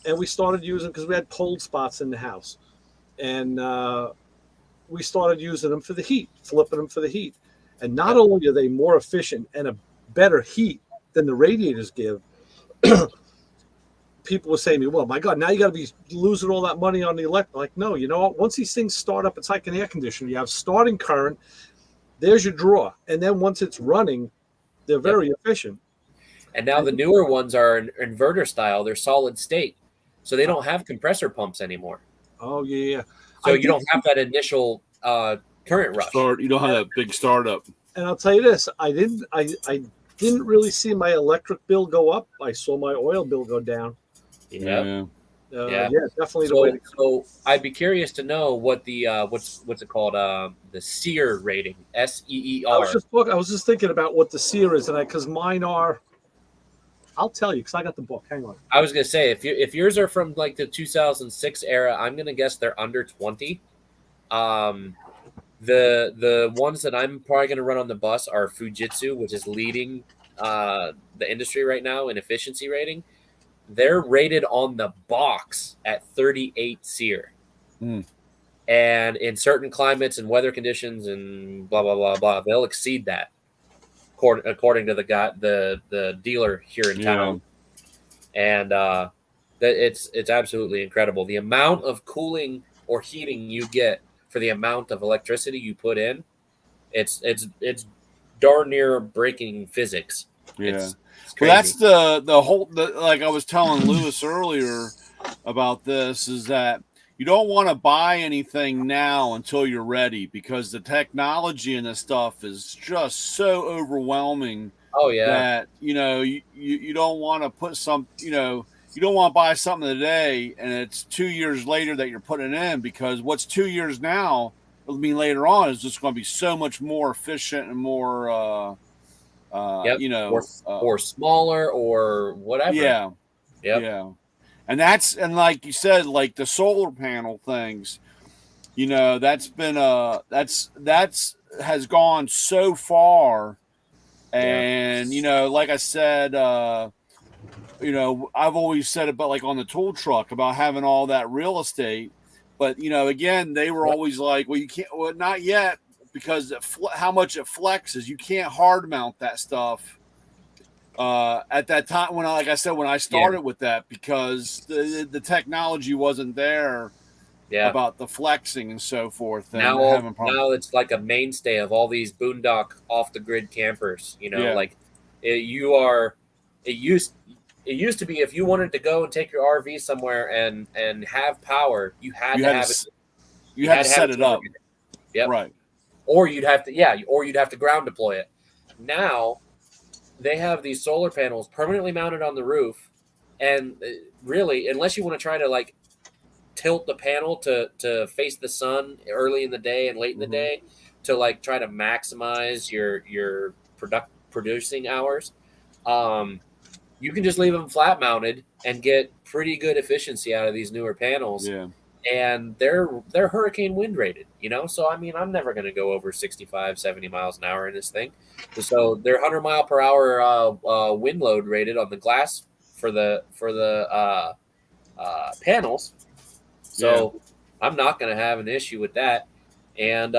and we started using, because we had cold spots in the house. And we started using them for the heat, flipping them for the heat. And not only are they more efficient and a better heat than the radiators give, people were saying to me, well, my God, now you got to be losing all that money on the electric. Like, no, you know what? Once these things start up, it's like an air conditioner. You have starting current, there's your draw. And then once it's running, they're very efficient. And now the newer ones are inverter style. They're solid state. So they don't have compressor pumps anymore. Oh, yeah. So you don't have that initial current rush. You don't have that big startup. And I'll tell you this, I didn't really see my electric bill go up. I saw my oil bill go down. Yeah. Definitely. So I'd be curious to know what the what's it called? The SEER rating, SEER. I was just thinking about what the SEER is, and because mine are. I'll tell you because I got the book. Hang on. I was gonna say if yours are from like the 2006 era, I'm gonna guess they're under 20. The ones that I'm probably gonna run on the bus are Fujitsu, which is leading the industry right now in efficiency rating. They're rated on the box at 38 SEER. And in certain climates and weather conditions and blah, blah, blah, blah, they'll exceed that according to the dealer here in town. And it's absolutely incredible. The amount of cooling or heating you get for the amount of electricity you put in, it's darn near breaking physics. Yeah. Well, that's the whole, like I was telling Lewis earlier about this, is that you don't want to buy anything now until you're ready, because the technology in this stuff is just so overwhelming. Oh yeah. That, you don't want to put you don't want to buy something today and it's 2 years later that you're putting it in, because what's 2 years now, later on, is just going to be so much more efficient and more, or smaller or whatever. Yeah. And like you said, like the solar panel things, that's been has gone so far. And like I said, I've always said about, like, on the tool truck, about having all that real estate, but again, they were always like, well, you can't, well, not yet, because how much it flexes, you can't hard mount that stuff. At that time, when I started with that, because the technology wasn't there about the flexing and so forth. And now it's like a mainstay of all these boondock off the grid campers. Like it used to be, if you wanted to go and take your RV somewhere and have power, you had to have it. You had to set it up. Yep. Right. Or you'd have to ground deploy it. Now they have these solar panels permanently mounted on the roof, and really, unless you want to try to like tilt the panel to face the sun early in the day and late in the day to like try to maximize your producing hours, you can just leave them flat mounted and get pretty good efficiency out of these newer panels. Yeah. And they're hurricane wind rated, So, I mean, I'm never going to go over 65, 70 miles an hour in this thing. So they're 100 mile per hour wind load rated on the glass for the panels. So I'm not going to have an issue with that. And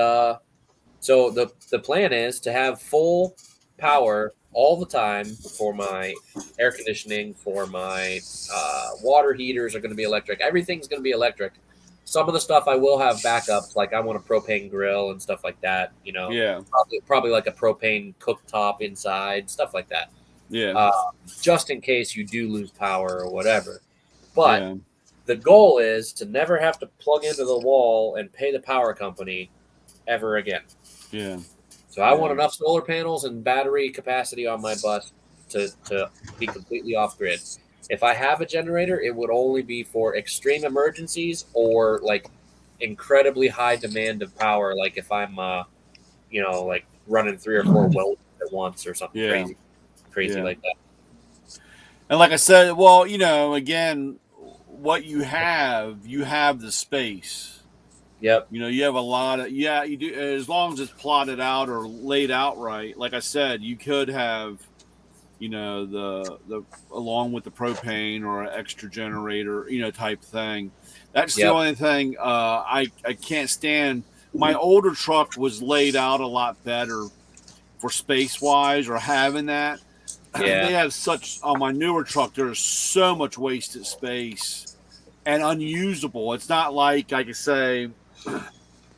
so the plan is to have full power all the time for my air conditioning, for my water heaters are going to be electric. Everything's going to be electric. Some of the stuff I will have backups, like I want a propane grill and stuff like that, probably like a propane cooktop inside, stuff like that. Yeah. Just in case you do lose power or whatever. But the goal is to never have to plug into the wall and pay the power company ever again. Yeah. So I want enough solar panels and battery capacity on my bus to be completely off grid. If I have a generator, it would only be for extreme emergencies or like incredibly high demand of power. Like if I'm, like running 3 or 4 welds at once or something crazy like that. And like I said, well, again, what you have the space. Yep. You know, you have a lot of, you do, as long as it's plotted out or laid out right. Like I said, you could have, you know, the along with the propane or an extra generator, you know, type thing. That's the only thing I can't stand. My older truck was laid out a lot better for space wise or having that. Yeah. They have such, on my newer truck, there's so much wasted space and unusable. It's not like I can say,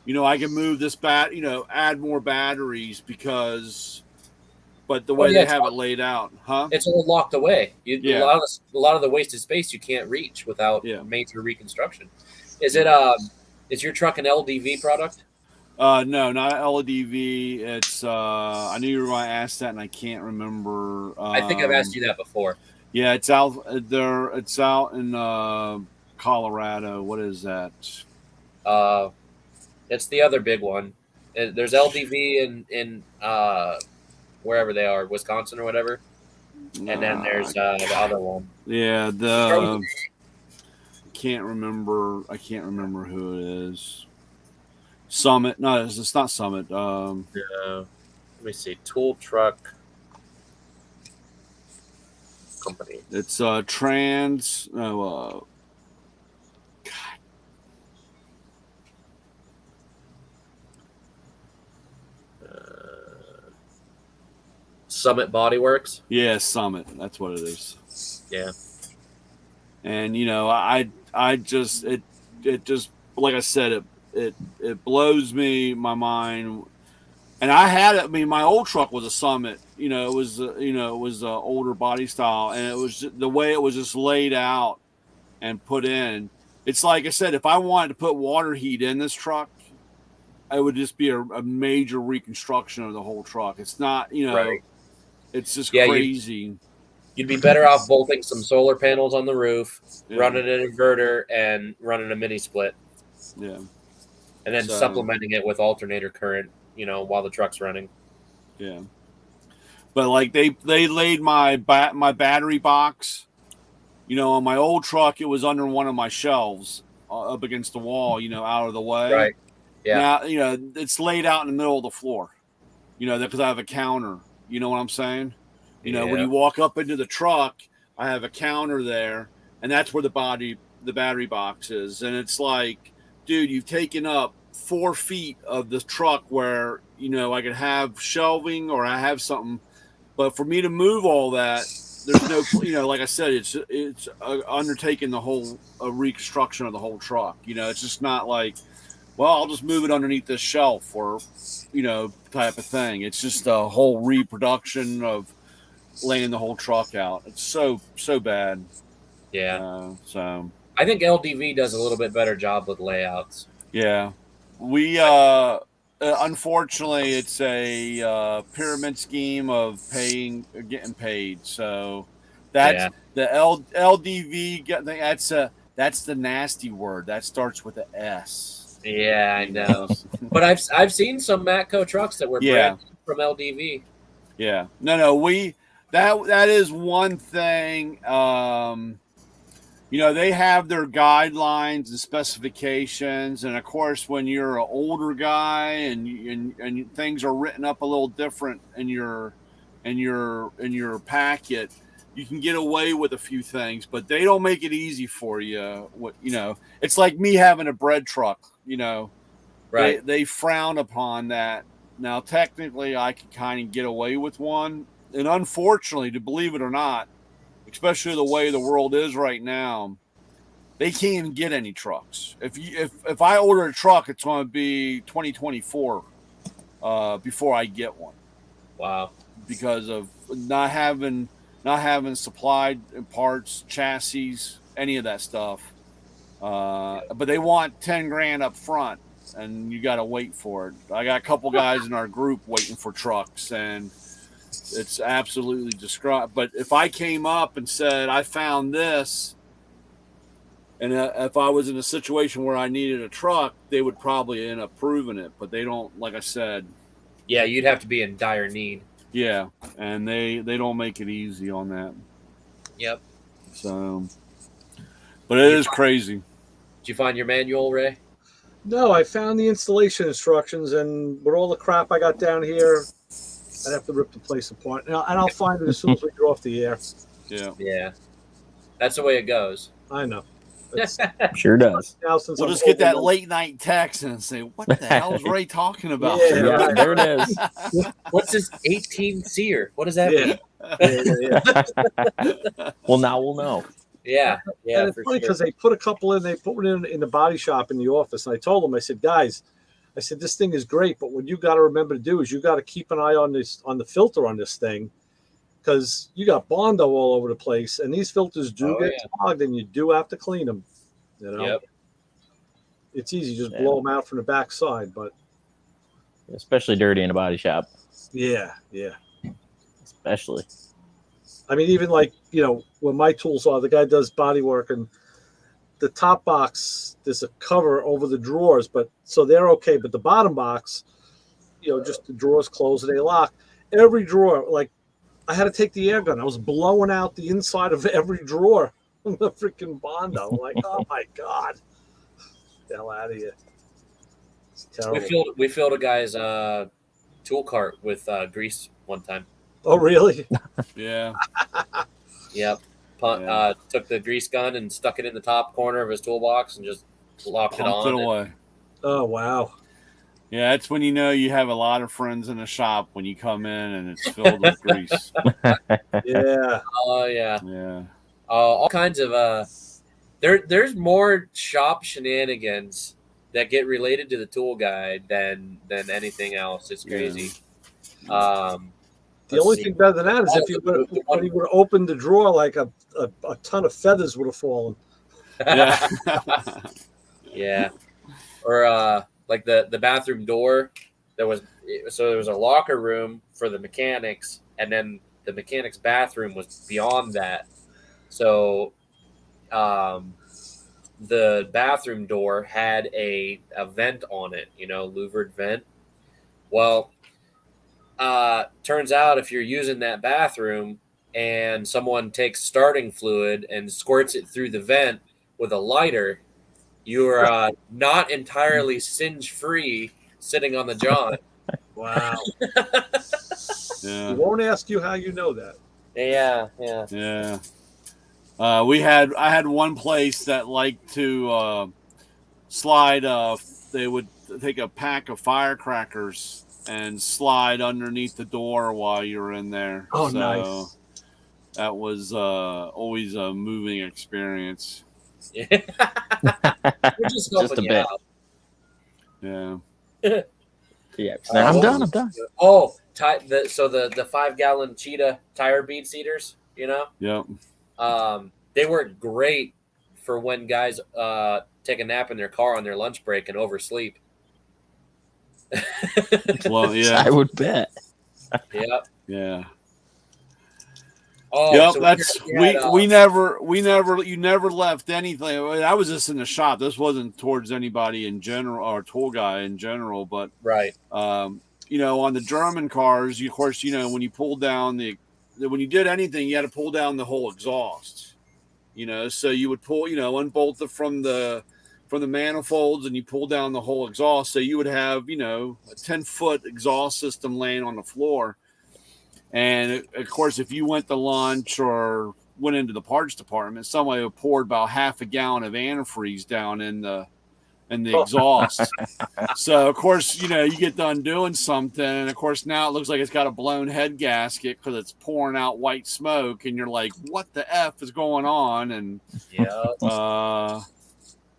you know, I can move this you know, add more batteries because, but the way they have it laid out, it's all locked away. A lot of the wasted space you can't reach without major reconstruction. Is it is your truck an LDV product? No, not LDV. It's I knew you were going to ask that, and I can't remember. I think I've asked you that before. Yeah, it's out there. It's out in Colorado. What is that? It's the other big one. There's LDV in wherever they are, Wisconsin or whatever, and then there's the other one. Yeah, can't remember. I can't remember who it is. Summit. No, it's not Summit. Let me see. Tool Truck Company. It's Trans. No. Summit Bodyworks. Yeah, Summit. That's what it is. Yeah. And you know, I just it just, like I said, it blows my mind. And I had it. I mean, my old truck was a Summit. You know, it was an older body style, and it was the way it was just laid out and put in. It's like I said, if I wanted to put water heat in this truck, it would just be a major reconstruction of the whole truck. It's not, you know, it's just crazy. You'd be better off bolting some solar panels on the roof, running an inverter, and running a mini split. Yeah. And then supplementing it with alternator current, you know, while the truck's running. Yeah. But like they laid my battery box, you know, on my old truck, it was under one of my shelves up against the wall, you know, out of the way. Right. Yeah. Now, you know, it's laid out in the middle of the floor, you know, because I have a counter. You know what I'm saying? You know, when you walk up into the truck, I have a counter there, and that's where the battery box is. And it's like, dude, you've taken up 4 feet of the truck where, you know, I could have shelving or I have something. But for me to move all that, there's no, you know, like I said, it's undertaking the whole reconstruction of the whole truck. You know, it's just not like, well, I'll just move it underneath this shelf or, you know, type of thing. It's just a whole reproduction of laying the whole truck out. It's so bad. Yeah. So I think LDV does a little bit better job with layouts. Yeah. We unfortunately it's a pyramid scheme of getting paid. So that's the LDV. That's the nasty word. That starts with an S. Yeah, I know. But I've seen some Matco trucks that were branded from LDV. Yeah. No. That is one thing. You know, they have their guidelines and specifications, and of course, when you're an older guy and things are written up a little different in your packet, you can get away with a few things, but they don't make it easy for you. You know, it's like me having a bread truck. You know, right? They frown upon that. Now, technically, I could kind of get away with one, and unfortunately, to believe it or not, especially the way the world is right now, they can't even get any trucks. If I order a truck, it's going to be 2024 before I get one. Wow! Because of not having supplied parts, chassis, any of that stuff. But they want $10,000 up front, and you got to wait for it. I got a couple guys in our group waiting for trucks, and it's absolutely described. But if I came up and said I found this, and if I was in a situation where I needed a truck, they would probably end up proving it. But they don't. Like I said, yeah, you'd have to be in dire need. Yeah, and they don't make it easy on that. Yep. So, But it is crazy. Did you find your manual, Ray? No, I found the installation instructions, and with all the crap I got down here, I'd have to rip the place apart. And I'll find it as soon as we get off the air. Yeah. Yeah. That's the way it goes. I know. Sure does. Now, since We'll I'm just get that overloaded. late night text and say, "What the hell is Ray talking about?" Yeah. Yeah, there it is. What's this 18 seer? What does that Yeah. mean? Well, now we'll know. Yeah. Yeah. And it's For funny sure. because they put a couple in. They put one in the body shop in the office, and I told them, I said, guys, I said this thing is great, but what you got to remember to do is you got to keep an eye on the filter on this thing, because you got Bondo all over the place, and these filters do get clogged, and you do have to clean them. You know, Yep. it's easy, just blow them out from the back side, but Especially dirty in a body shop. yeah. Especially. I mean, even like, where my tools are, the guy does body work, and the top box, there's a cover over the drawers, but so they're okay. But the bottom box, just the drawers close and they lock. Every drawer, like I had to take the air gun. I was blowing out the inside of every drawer from the freaking Bondo. I'm like, oh my God. Get the hell out of here. It's terrible. We filled a guy's tool cart with grease one time. Oh, really? Yeah. Yep. Took the grease gun and stuck it in the top corner of his toolbox and just locked it Pumped on. it away. Oh, wow. Yeah, that's when you know you have a lot of friends in the shop when you come in and it's filled with grease. Yeah. Oh, yeah. Yeah. All kinds of there's more shop shenanigans that get related to the tool guide than anything else. It's crazy. The only thing better than that is if you would have opened the drawer, like a ton of feathers would have fallen. Yeah. Yeah. Or like the bathroom door, there was a locker room for the mechanics, and then the mechanics' bathroom was beyond that. So the bathroom door had a vent on it, louvered vent. Well, turns out if you're using that bathroom and someone takes starting fluid and squirts it through the vent with a lighter, you're not entirely singe free sitting on the john. Wow. Yeah. We won't ask you how you know that. Yeah. I had one place that liked to slide. They would take a pack of firecrackers and slide underneath the door while you're in there. Oh, nice. That was always a moving experience. Yeah. We're just helping you out. Yeah. Yeah. I'm done. Oh, the 5-gallon Cheetah tire bead seaters, Yep. They work great for when guys take a nap in their car on their lunch break and oversleep. Well, yeah. I would bet. Yep. Yeah. Oh, yep, so that's you never left anything. I was just in the shop. This wasn't towards anybody in general or tool guy in general, but right. On the German cars, of course, when you pulled down when you did anything, you had to pull down the whole exhaust. So you would pull, unbolt it from the manifolds, and you pull down the whole exhaust. So you would have, a 10-foot exhaust system laying on the floor. And of course, if you went to lunch or went into the parts department, somebody would pour about half a gallon of antifreeze down in the exhaust. So of course, you get done doing something, and of course now it looks like it's got a blown head gasket because it's pouring out white smoke, and you're like, "What the F is going on?" And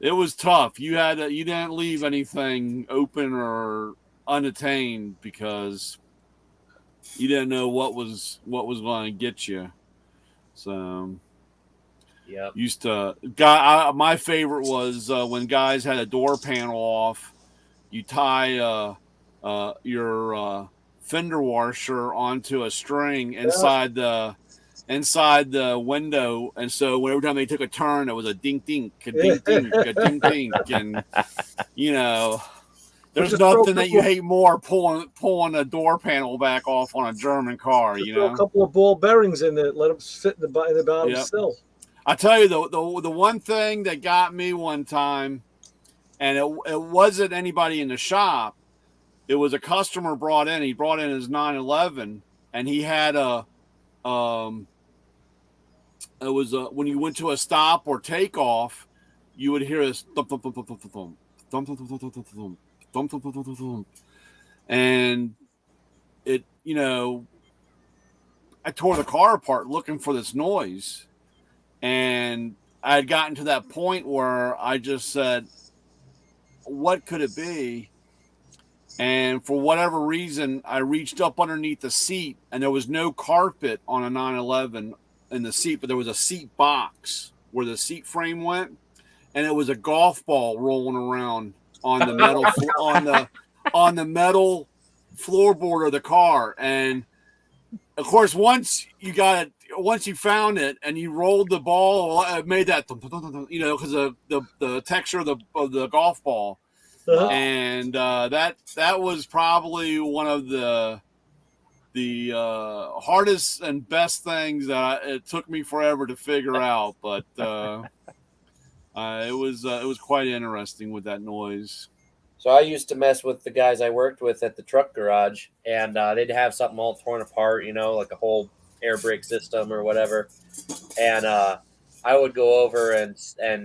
it was tough. You didn't leave anything open or unattained because you didn't know what was going to get you. So, my favorite was when guys had a door panel off. You tie your fender washer onto a string inside the window, and so every time they took a turn, it was a dink dink, a dink dink, a dink dink, and there's nothing that you hate more pulling a door panel back off on a German car. Throw a couple of ball bearings in there, let them fit in the bottom still. I tell you, the one thing that got me one time, and it wasn't anybody in the shop. It was a customer brought in. He brought in his 911, and he had it was when you went to a stop or takeoff, you would hear this thump thump thump thump thump thump thump thump thump thump thump thump thump thump thump, and it, I tore the car apart looking for this noise, and I had gotten to that point where I just said, what could it be? And for whatever reason, I reached up underneath the seat, and there was no carpet on a 911 in the seat, but there was a seat box where the seat frame went, and it was a golf ball rolling around on the metal on the metal floorboard of the car. And of course, once you found it and you rolled the ball, it made that, because of the texture of the golf ball. Uh-huh. And that was probably one of the hardest and best things that it took me forever to figure out, but it was quite interesting with that noise. So I used to mess with the guys I worked with at the truck garage, and they'd have something all torn apart, like a whole air brake system or whatever. And I would go over and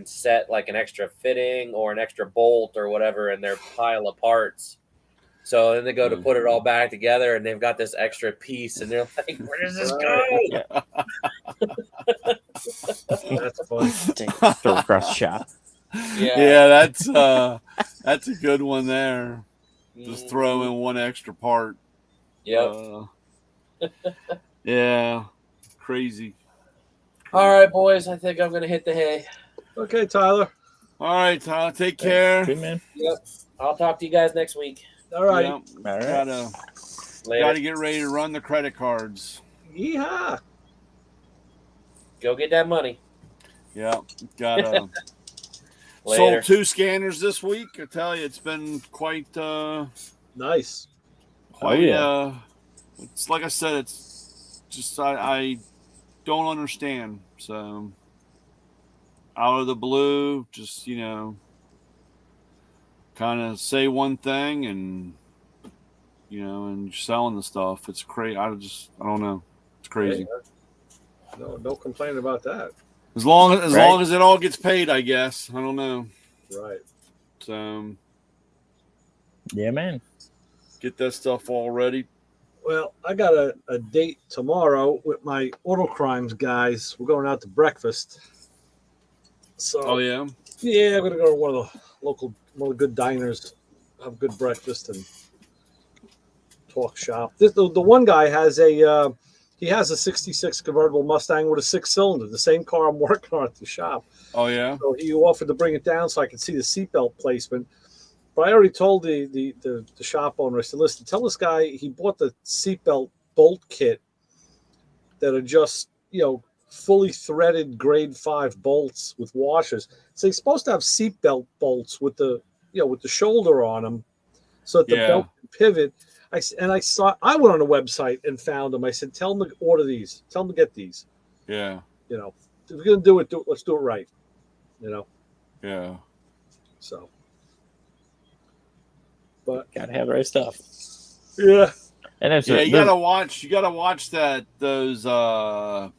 set like an extra fitting or an extra bolt or whatever in their pile of parts. So then they go to put it all back together, and they've got this extra piece, and they're like, "Where does this go?" That's funny. Throw across the shop. Yeah, that's a good one there. Just throw in one extra part. Yep. Yeah, crazy. All right, boys. I think I'm gonna hit the hay. Okay, Tyler. All right, Tyler. Take care. Good man. Yep. I'll talk to you guys next week. All right. Yep. All right. Gotta get ready to run the credit cards. Yeehaw. Go get that money. Yeah, got Later. sold 2 scanners this week. I tell you, it's been quite Nice. it's like I said, it's just I don't understand. So out of the blue, just kind of say one thing and and selling the stuff. It's crazy. I don't know. It's crazy. Hey, no complaining about that. As long as it all gets paid, I guess. I don't know. Right. So Yeah, man. get that stuff all ready. Well, I got a date tomorrow with my auto crimes guys. We're going out to breakfast. So Oh yeah. yeah, I'm gonna go to one of the good diners, have good breakfast and talk shop. The one guy has a 66 convertible Mustang with a 6-cylinder, the same car I'm working on at the shop. Oh yeah. So he offered to bring it down so I could see the seatbelt placement. But I already told the shop owner, I said, listen, tell this guy he bought the seatbelt bolt kit that are just, fully threaded grade 5 bolts with washers. So he's supposed to have seatbelt bolts with the shoulder on them so that the belt can pivot. I went on the website and found them. I said, tell them to order these. Tell them to get these. Yeah. If we're going to do it, let's do it right. Yeah. So. But Gotta have the right stuff. yeah. And that's you gotta watch those I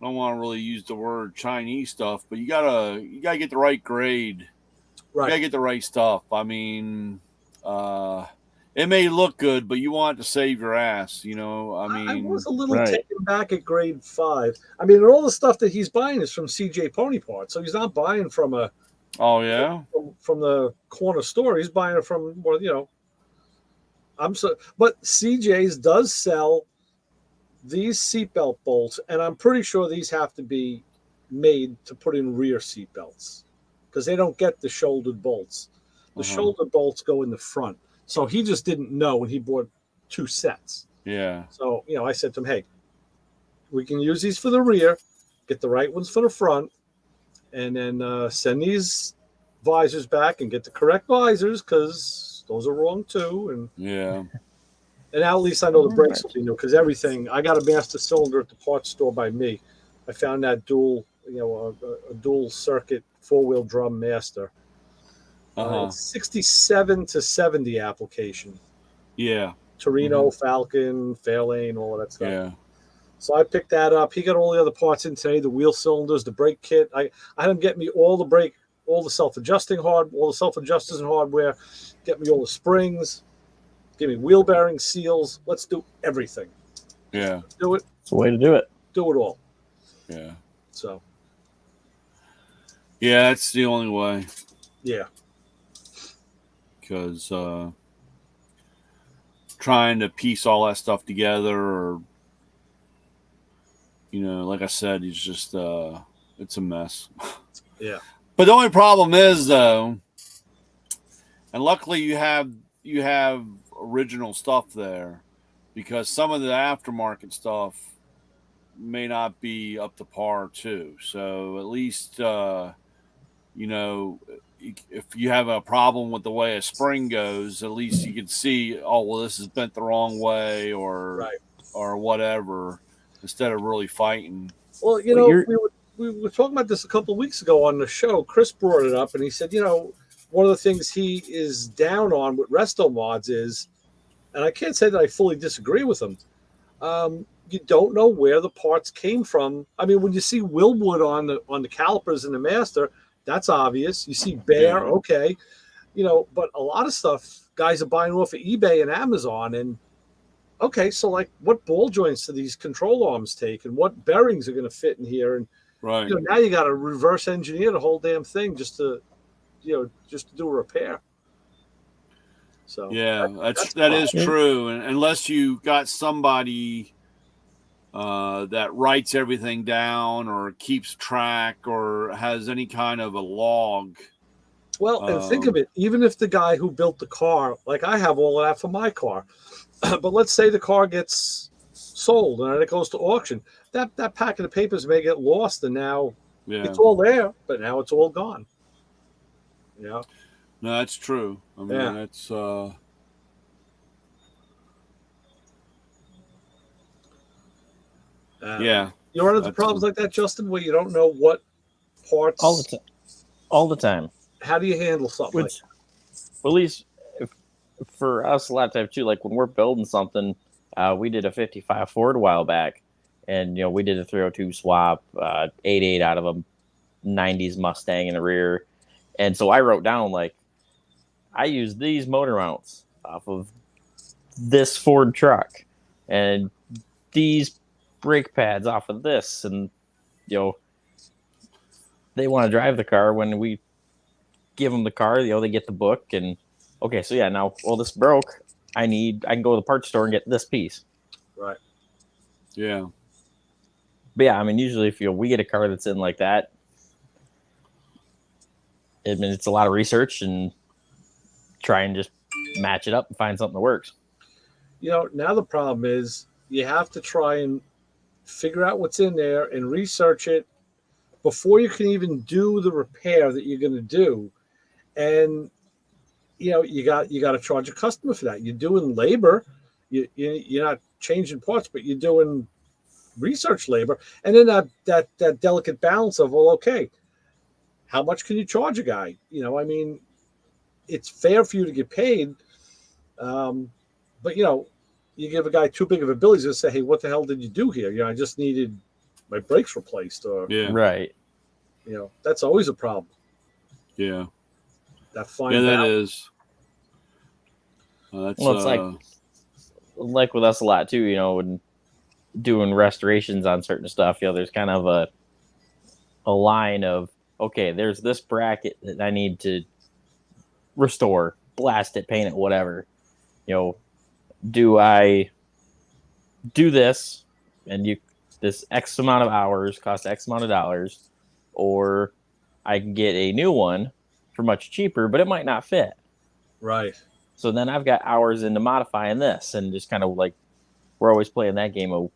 don't want to really use the word Chinese stuff, but you gotta get the right grade. Right. You gotta get the right stuff. I mean, it may look good, but you want it to save your ass. I was a little taken back at grade 5. I mean, all the stuff that he's buying is from CJ Pony Parts, so he's not buying from a. Oh yeah. From the corner store, he's buying it from but CJ's does sell these seatbelt bolts, and I'm pretty sure these have to be made to put in rear seatbelts because they don't get the shouldered bolts. The shoulder bolts go in the front. So he just didn't know when he bought 2 sets. Yeah. So, I said to him, hey, we can use these for the rear, get the right ones for the front, and then send these visors back and get the correct visors because those are wrong too. And yeah. And now at least I know the brakes will be new because everything, I got a master cylinder at the parts store by me. I found that dual a dual circuit 4-wheel drum master. It's 67 to 70 application. Yeah. Torino, Falcon, Fairlane, all of that stuff. Yeah. So I picked that up. He got all the other parts in today, the wheel cylinders, the brake kit. I had him get me all the self-adjusting all the self-adjusters and hardware, get me all the springs, give me wheel bearing seals. Let's do everything. Yeah. Do it. It's the way to do it. Do it all. Yeah. So. Yeah, that's the only way. Yeah. Because trying to piece all that stuff together, or like I said, it's just it's a mess. Yeah. But the only problem is, though, and luckily you have original stuff there, because some of the aftermarket stuff may not be up to par too. So at least if you have a problem with the way a spring goes, at least you can see, oh well, this is bent the wrong way, or whatever, instead of really fighting. Well, we were talking about this a couple of weeks ago on the show. Chris brought it up, and he said, one of the things he is down on with resto mods is, and I can't say that I fully disagree with him, you don't know where the parts came from. I mean, when you see Willwood on the calipers in the Master, that's obvious. You see Bear, okay, but a lot of stuff guys are buying off of eBay and Amazon, and okay, so like what ball joints do these control arms take, and what bearings are going to fit in here, and now you got to reverse engineer the whole damn thing just to do a repair. So that is true, and unless you got somebody that writes everything down or keeps track or has any kind of a log. Well, and think of it, even if the guy who built the car, like I have all of that for my car, but let's say the car gets sold and then it goes to auction, that packet of papers may get lost, and now it's all there, but now it's all gone. Yeah. No, that's true. I mean, that's you run into problems like that, Justin, where you don't know what parts all the time. How do you handle something like that? Well, at least for us, a lot of times too, like when we're building something, we did a 55 Ford a while back, and we did a 302 swap, 88 out of a 90s Mustang in the rear. And so I wrote down, like, I use these motor mounts off of this Ford truck, and these brake pads off of this, and they want to drive the car. When we give them the car, they get the book, and okay, so now, well, this broke. I can go to the parts store and get this piece. Right. Yeah. But yeah, I mean, usually if we get a car that's in like that, I mean, it's a lot of research and try and just match it up and find something that works. Now the problem is you have to try and figure out what's in there and research it before you can even do the repair that you're going to do. And you got to charge a customer for that. You're doing labor. You're not changing parts, but you're doing research labor. And then that delicate balance of, well, okay, how much can you charge a guy? I mean, it's fair for you to get paid, but you give a guy too big of a bill, he's going to say, hey, what the hell did you do here? I just needed my brakes replaced, or right. That's always a problem. Yeah. That fine that balance. is. That's, well, it's like with us a lot too, when doing restorations on certain stuff, there's kind of a line of, okay, there's this bracket that I need to restore, blast it, paint it, whatever. Do I do this, and this X amount of hours costs X amount of dollars, or I can get a new one for much cheaper, but it might not fit. Right. So then I've got hours into modifying this, and just kind of like we're always playing that game of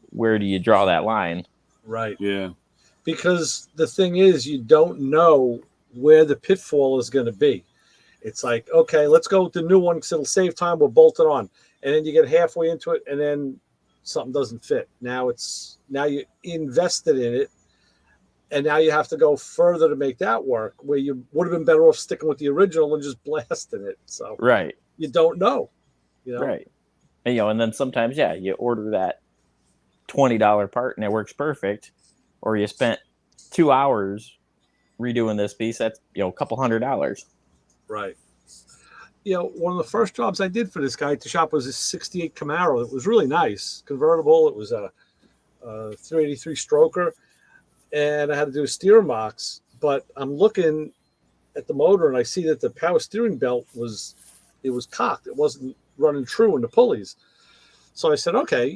where do you draw that line? Right. Yeah. Because the thing is, you don't know where the pitfall is going to be. It's like, okay, let's go with the new one because it'll save time. We'll bolt it on. And then you get halfway into it, and then something doesn't fit. Now you invested in it. And now you have to go further to make that work, where you would have been better off sticking with the original and just blasting it. So Right. you don't know, Right. And, and then sometimes, you order that $20 part and it works perfect, or you spent 2 hours redoing this piece. That's, a couple $100. Right. One of the first jobs I did for this guy at the shop was a 68 Camaro. It was really nice, convertible. It was a 383 stroker, and I had to do a steering box. But I'm looking at the motor, and I see that the power steering belt was cocked. It wasn't running true in the pulleys. So I said, okay,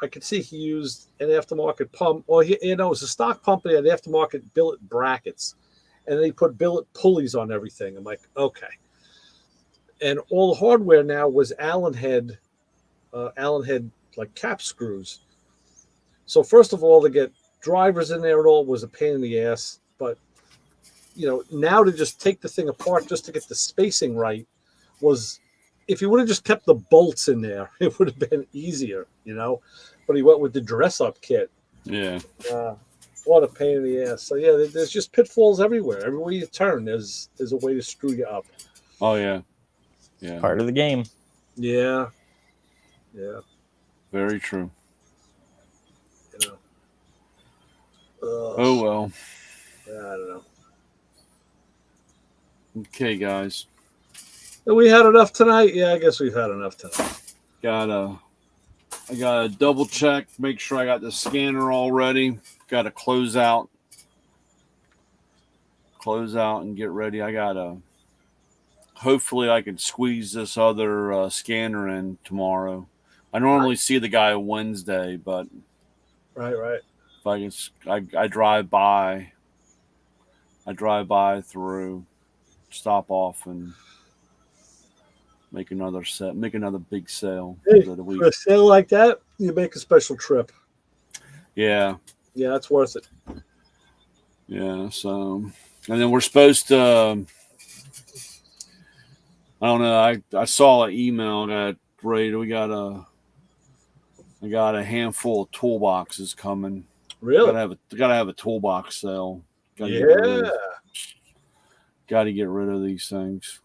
I could see he used an aftermarket pump. Well, it was a stock pump, and he had aftermarket billet brackets, and they put billet pulleys on everything. I'm like, okay. And all the hardware now was Allen head like cap screws. So first of all, to get drivers in there and all was a pain in the ass. But now to just take the thing apart just to get the spacing right was, if he would have just kept the bolts in there, it would have been easier, But he went with the dress up kit. Yeah. What a pain in the ass. So there's just pitfalls everywhere. Everywhere you turn, there's a way to screw you up. Oh yeah. Yeah. Part of the game. Yeah. Yeah. Very true. Oh well. Yeah, I don't know. Okay, guys. We had enough tonight? Yeah, I guess we've had enough tonight. I gotta double check, make sure I got the scanner all ready. Gotta close out and get ready. Hopefully I can squeeze this other scanner in tomorrow. I normally see the guy Wednesday, but right. If I drive by through, stop off and make another big sale. For a sale like that, you make a special trip. Yeah. Yeah, that's worth it. Yeah. So, and then we're supposed to. I don't know. I saw an email that I got a handful of toolboxes coming. Really? Gotta have a toolbox sale. Got to get rid of these things.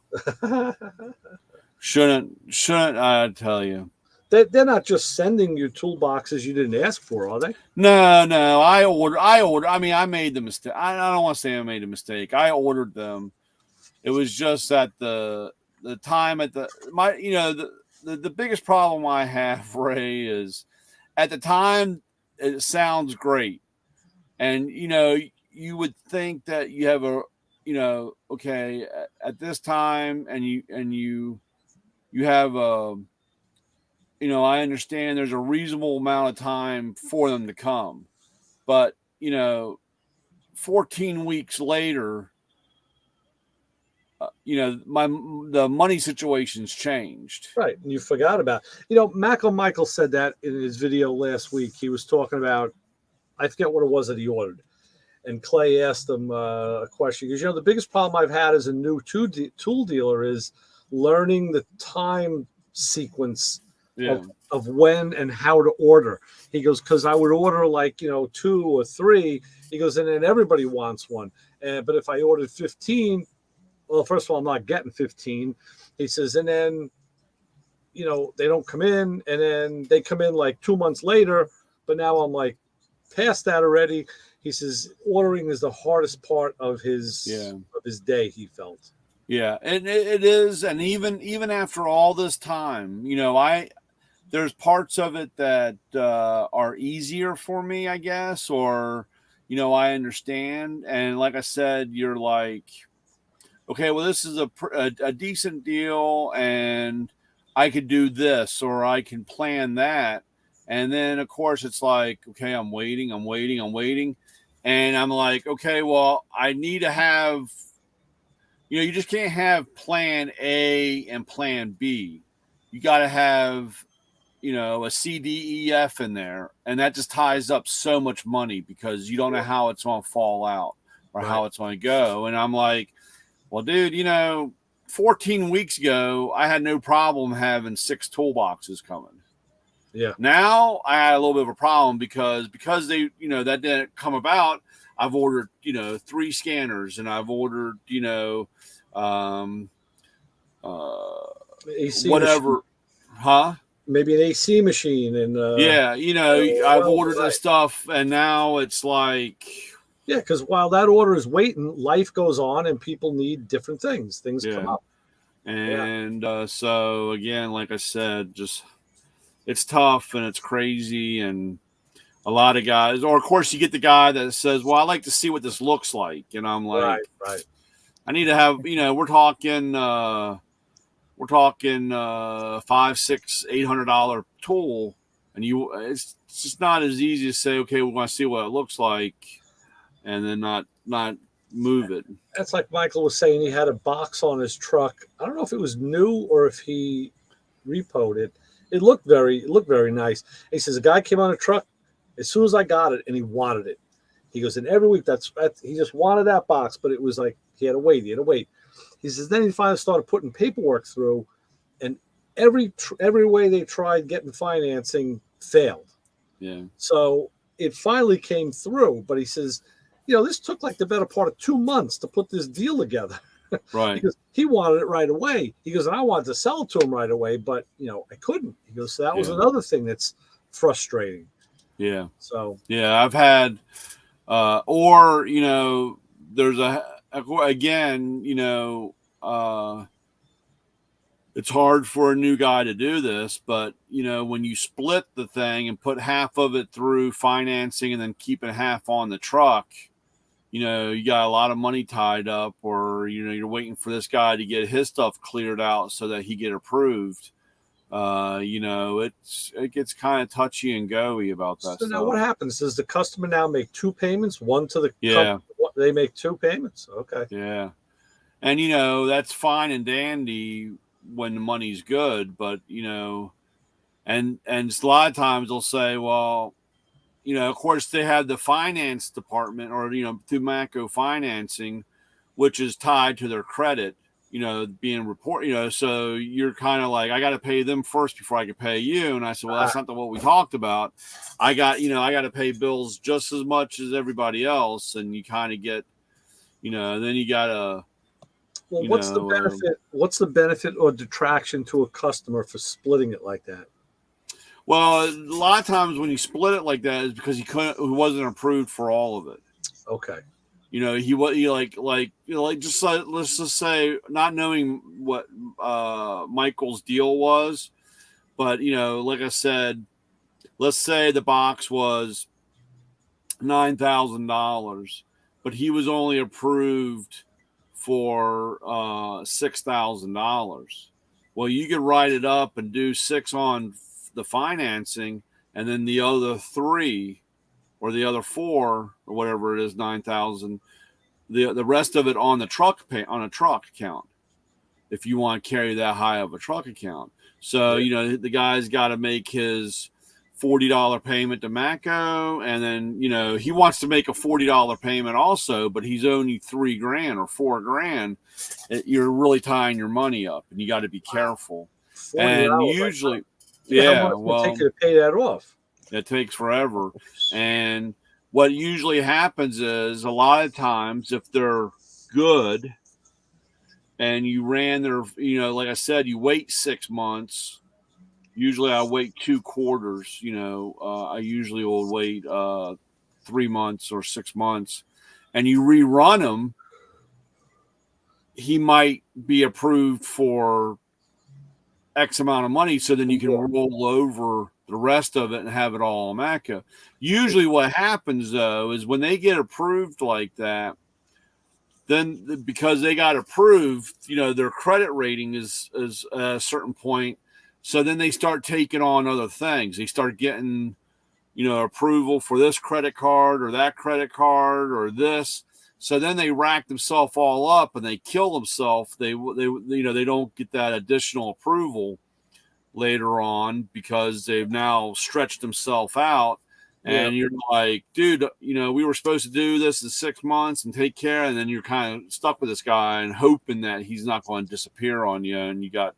Shouldn't I tell you? They're not just sending you toolboxes you didn't ask for, are they? No. I ordered. I mean, I made the mistake. I don't want to say I made a mistake. I ordered them. It was just that the time at the biggest problem I have, Ray, is at the time it sounds great, and you would think that you have okay at this time, and you have I understand there's a reasonable amount of time for them to come, but 14 weeks later, the money situation's changed. Right. And you forgot about, Michael said that in his video last week. He was talking about, I forget what it was that he ordered. And Clay asked him a question. Because, the biggest problem I've had as a new tool dealer is learning the time sequence of when and how to order. He goes, because I would order 2 or 3. He goes, and then everybody wants one. But if I ordered 15, well, first of all, I'm not getting 15. He says, and then, they don't come in, and then they come in 2 months later, but now I'm past that already. He says, ordering is the hardest part of his day, he felt. Yeah, and it is. And even after all this time, there's parts of it that are easier for me, I guess, or, I understand. And like I said, you're okay, well, this is a decent deal, and I could do this, or I can plan that. And then, of course, it's okay, I'm waiting. And I'm okay, well, I need to have, you just can't have plan A and plan B. You got to have, a C, D, E, F in there. And that just ties up so much money because you don't know how it's going to fall out or how it's going to go. And I'm well, dude, 14 weeks ago, I had no problem having 6 toolboxes coming. Yeah. Now I had a little bit of a problem because they, that didn't come about. I've ordered, 3 scanners, and I've ordered, AC whatever, machine. huh? Maybe an AC machine, and I've ordered this stuff, and now it's like, yeah, because while that order is waiting, life goes on, and people need different things. Things come up, and so again, like I said, just it's tough and it's crazy, and a lot of guys, or of course, you get the guy that says, "Well, I like to see what this looks like," and I'm like, right. I need to have, we're talking $500, $600, $800 tool, and it's just not as easy to say, okay, we want to see what it looks like, and then not move it. That's like Michael was saying. He had a box on his truck. I don't know if it was new or if he repoed it. It looked very nice. He says a guy came on a truck as soon as I got it, and he wanted it. He goes, and every week that's he just wanted that box, but it was like he had to wait. He says then he finally started putting paperwork through, and every way they tried getting financing failed. Yeah. So it finally came through, but he says, this took like the better part of 2 months to put this deal together. Right. Because he wanted it right away. He goes, and I wanted to sell it to him right away, but I couldn't. He goes, so that was another thing that's frustrating. Yeah. So I've had, there's it's hard for a new guy to do this, but when you split the thing and put half of it through financing and then keeping half on the truck, you got a lot of money tied up, or you're waiting for this guy to get his stuff cleared out so that he get approved. It gets kind of touchy and go-y about that. So now what happens? Does the customer now make 2 payments? One to the company? They make 2 payments? Okay. Yeah. And, that's fine and dandy when the money's good, but, and a lot of times they'll say, well, of course they have the finance department, or, through Mako financing, which is tied to their credit, being reported, so you're kind of like, I got to pay them first before I can pay you. And I said, well, that's not what we talked about. I got to pay bills just as much as everybody else. And you kind of get, then you got to, well, what's the benefit? What's the benefit or detraction to a customer for splitting it like that? Well, a lot of times when you split it like that is because he wasn't approved for all of it. Okay. Let's just say, not knowing what Michael's deal was, but like I said, let's say the box was $9,000, but he was only approved for $6,000. Well, you could write it up and do 6 on the financing, and then the other 3 or the other 4 or whatever it is, 9,000, the rest of it on the truck account, if you want to carry that high of a truck account. So the guy's got to make his $40 payment to Mako, and then he wants to make a $40 payment also, but he's only $3,000 or $4,000. You're really tying your money up, and you got to be careful. And usually, how long does it take you to pay that off? It takes forever. And what usually happens is, a lot of times, if they're good and you ran their, like I said, you wait 6 months. Usually I wait 2 quarters. I usually will wait 3 months or 6 months, and you rerun them. He might be approved for X amount of money, so then you can roll over the rest of it and have it all on Mako. Usually what happens, though, is when they get approved like that, then because they got approved, their credit rating is at a certain point. So then they start taking on other things. They start getting, approval for this credit card or that credit card or this. So then they rack themselves all up and they kill themselves. They don't get that additional approval later on because they've now stretched themselves out. And you're like, dude, we were supposed to do this in 6 months and take care. And then you're kind of stuck with this guy and hoping that he's not going to disappear on you. And you got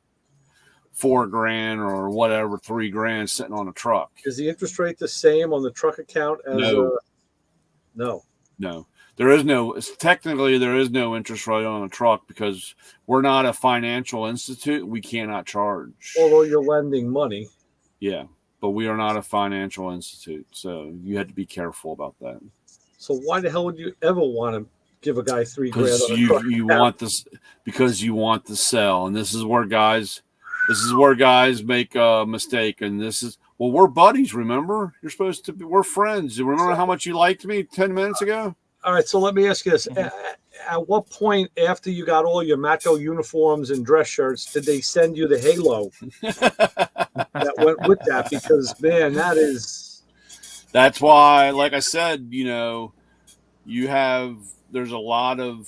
$4,000 or whatever, $3,000 sitting on a truck. Is the interest rate the same on the truck account as no? No, there is no. Technically, there is no interest rate on a truck because we're not a financial institute. We cannot charge. Although you're lending money. Yeah, but we are not a financial institute, so you have to be careful about that. So why the hell would you ever want to give a guy $3,000? Because you want this, because you want to sell, and this is where guys make a mistake. And this is, well, we're buddies. Remember, you're supposed to be. We're friends. You remember how much you liked me 10 minutes ago? All right, so let me ask you this: at what point, after you got all your Matto uniforms and dress shirts, did they send you the halo that went with that? Because man, that's why, like I said, there's a lot of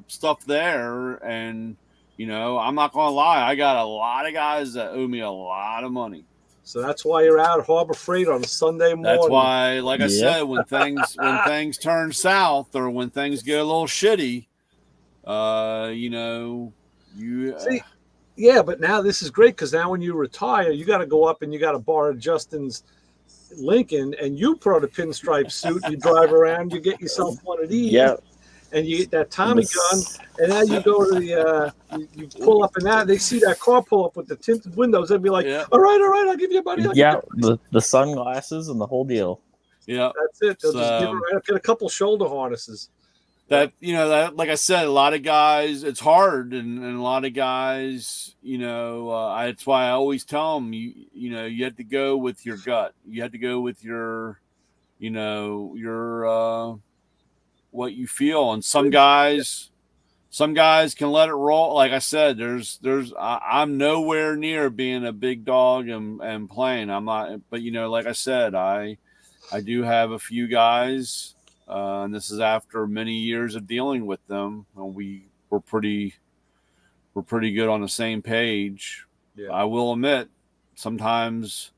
stuff there, and I'm not gonna lie, I got a lot of guys that owe me a lot of money. So that's why you're out at Harbor Freight on a Sunday morning. That's why, like I said, when things turn south or when things get a little shitty, see. Yeah, but now this is great because now when you retire, you got to go up and you got to borrow Justin's Lincoln, and you put on a pinstripe suit. You drive around, you get yourself one of these, and you get that Tommy gun, and now you go to the you pull up in that. They see that car pull up with the tinted windows. They'd be like, "All right, I'll give you money." The sunglasses and the whole deal. Yeah, that's it. They'll just give it right up. Get a couple shoulder harnesses. That like I said, a lot of guys, it's hard, and a lot of guys, that's why I always tell them, you have to go with your gut. You have to go with your what you feel. And some guys can let it roll. Like I said, I'm nowhere near being a big dog and playing. I'm not, but like I said, I do have a few guys. And this is after many years of dealing with them. We're pretty good on the same page. Yeah. I will admit, sometimes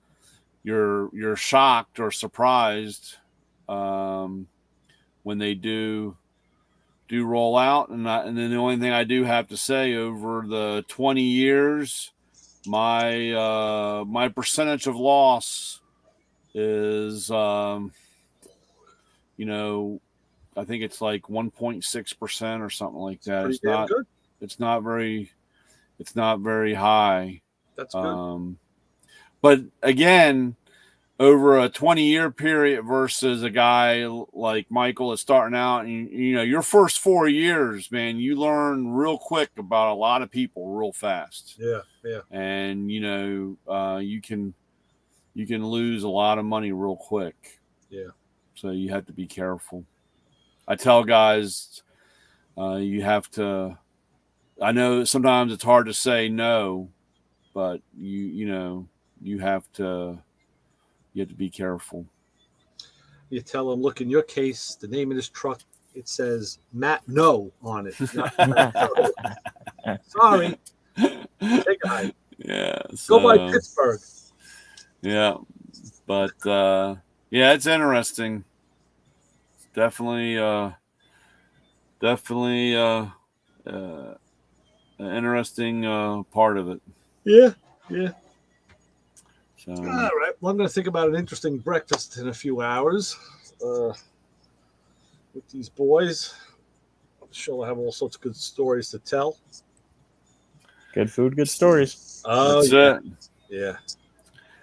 you're shocked or surprised when they do roll out. And then the only thing I do have to say, over the 20 years, my percentage of loss is. I think it's like 1.6% or something like that. It's not good. It's not very high. That's good. But again, over a 20-year period versus a guy like Michael is starting out, and your first 4 years, man, you learn real quick about a lot of people real fast. Yeah. And you can lose a lot of money real quick. Yeah. So you have to be careful. I tell guys, you have to. I know sometimes it's hard to say no, but you have to be careful. You tell them, look, in your case, the name of this truck, it says Matt No on it. Sorry. Take a hike. Yeah. Go by Pittsburgh. Yeah, but yeah, it's interesting. Definitely an interesting part of it. Yeah. So, all right. Well, I'm going to think about an interesting breakfast in a few hours with these boys. I'm sure I'll have all sorts of good stories to tell. Good food, good stories. Oh, that's it. Yeah.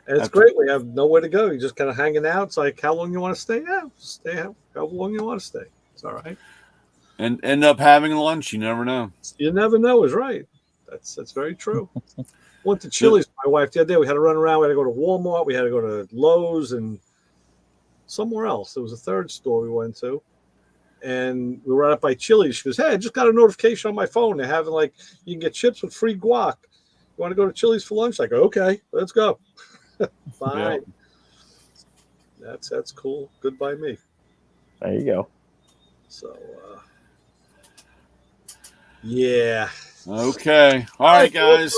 And it's great. We have nowhere to go. You're just kind of hanging out. It's like, how long you want to stay? Yeah, stay out. How long you want to stay? It's all right. And end up having lunch. You never know. You never know is right. That's very true. Went to Chili's with my wife the other day. We had to run around. We had to go to Walmart. We had to go to Lowe's and somewhere else. There was a third store we went to. And we were right up by Chili's. She goes, hey, I just got a notification on my phone. They're having you can get chips with free guac. You want to go to Chili's for lunch? I go, okay, let's go. Fine. Yeah. That's cool. Good by me. There you go. So, yeah. Okay. All right, guys.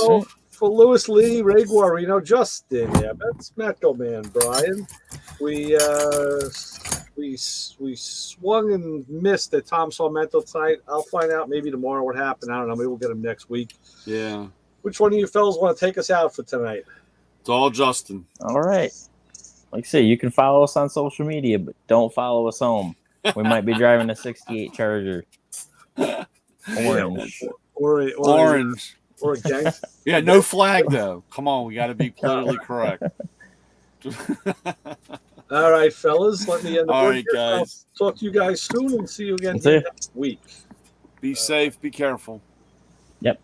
For Lewis Lee, Ray Guarino, Justin, that's Metco Man, Brian. We swung and missed at Tom Sarmento tonight. I'll find out maybe tomorrow what happened. I don't know. Maybe we'll get him next week. Yeah. Which one of you fellas want to take us out for tonight? It's all Justin. All right. Like I say, you can follow us on social media, but don't follow us home. We might be driving a 68 Charger. Orange. Orange. Or a gang. Yeah, no flag though. Come on, we got to be politically correct. All right, fellas. Let me end the All right, guys. I'll talk to you guys soon and see you again See ya. next week. Be safe. Be careful. Yep.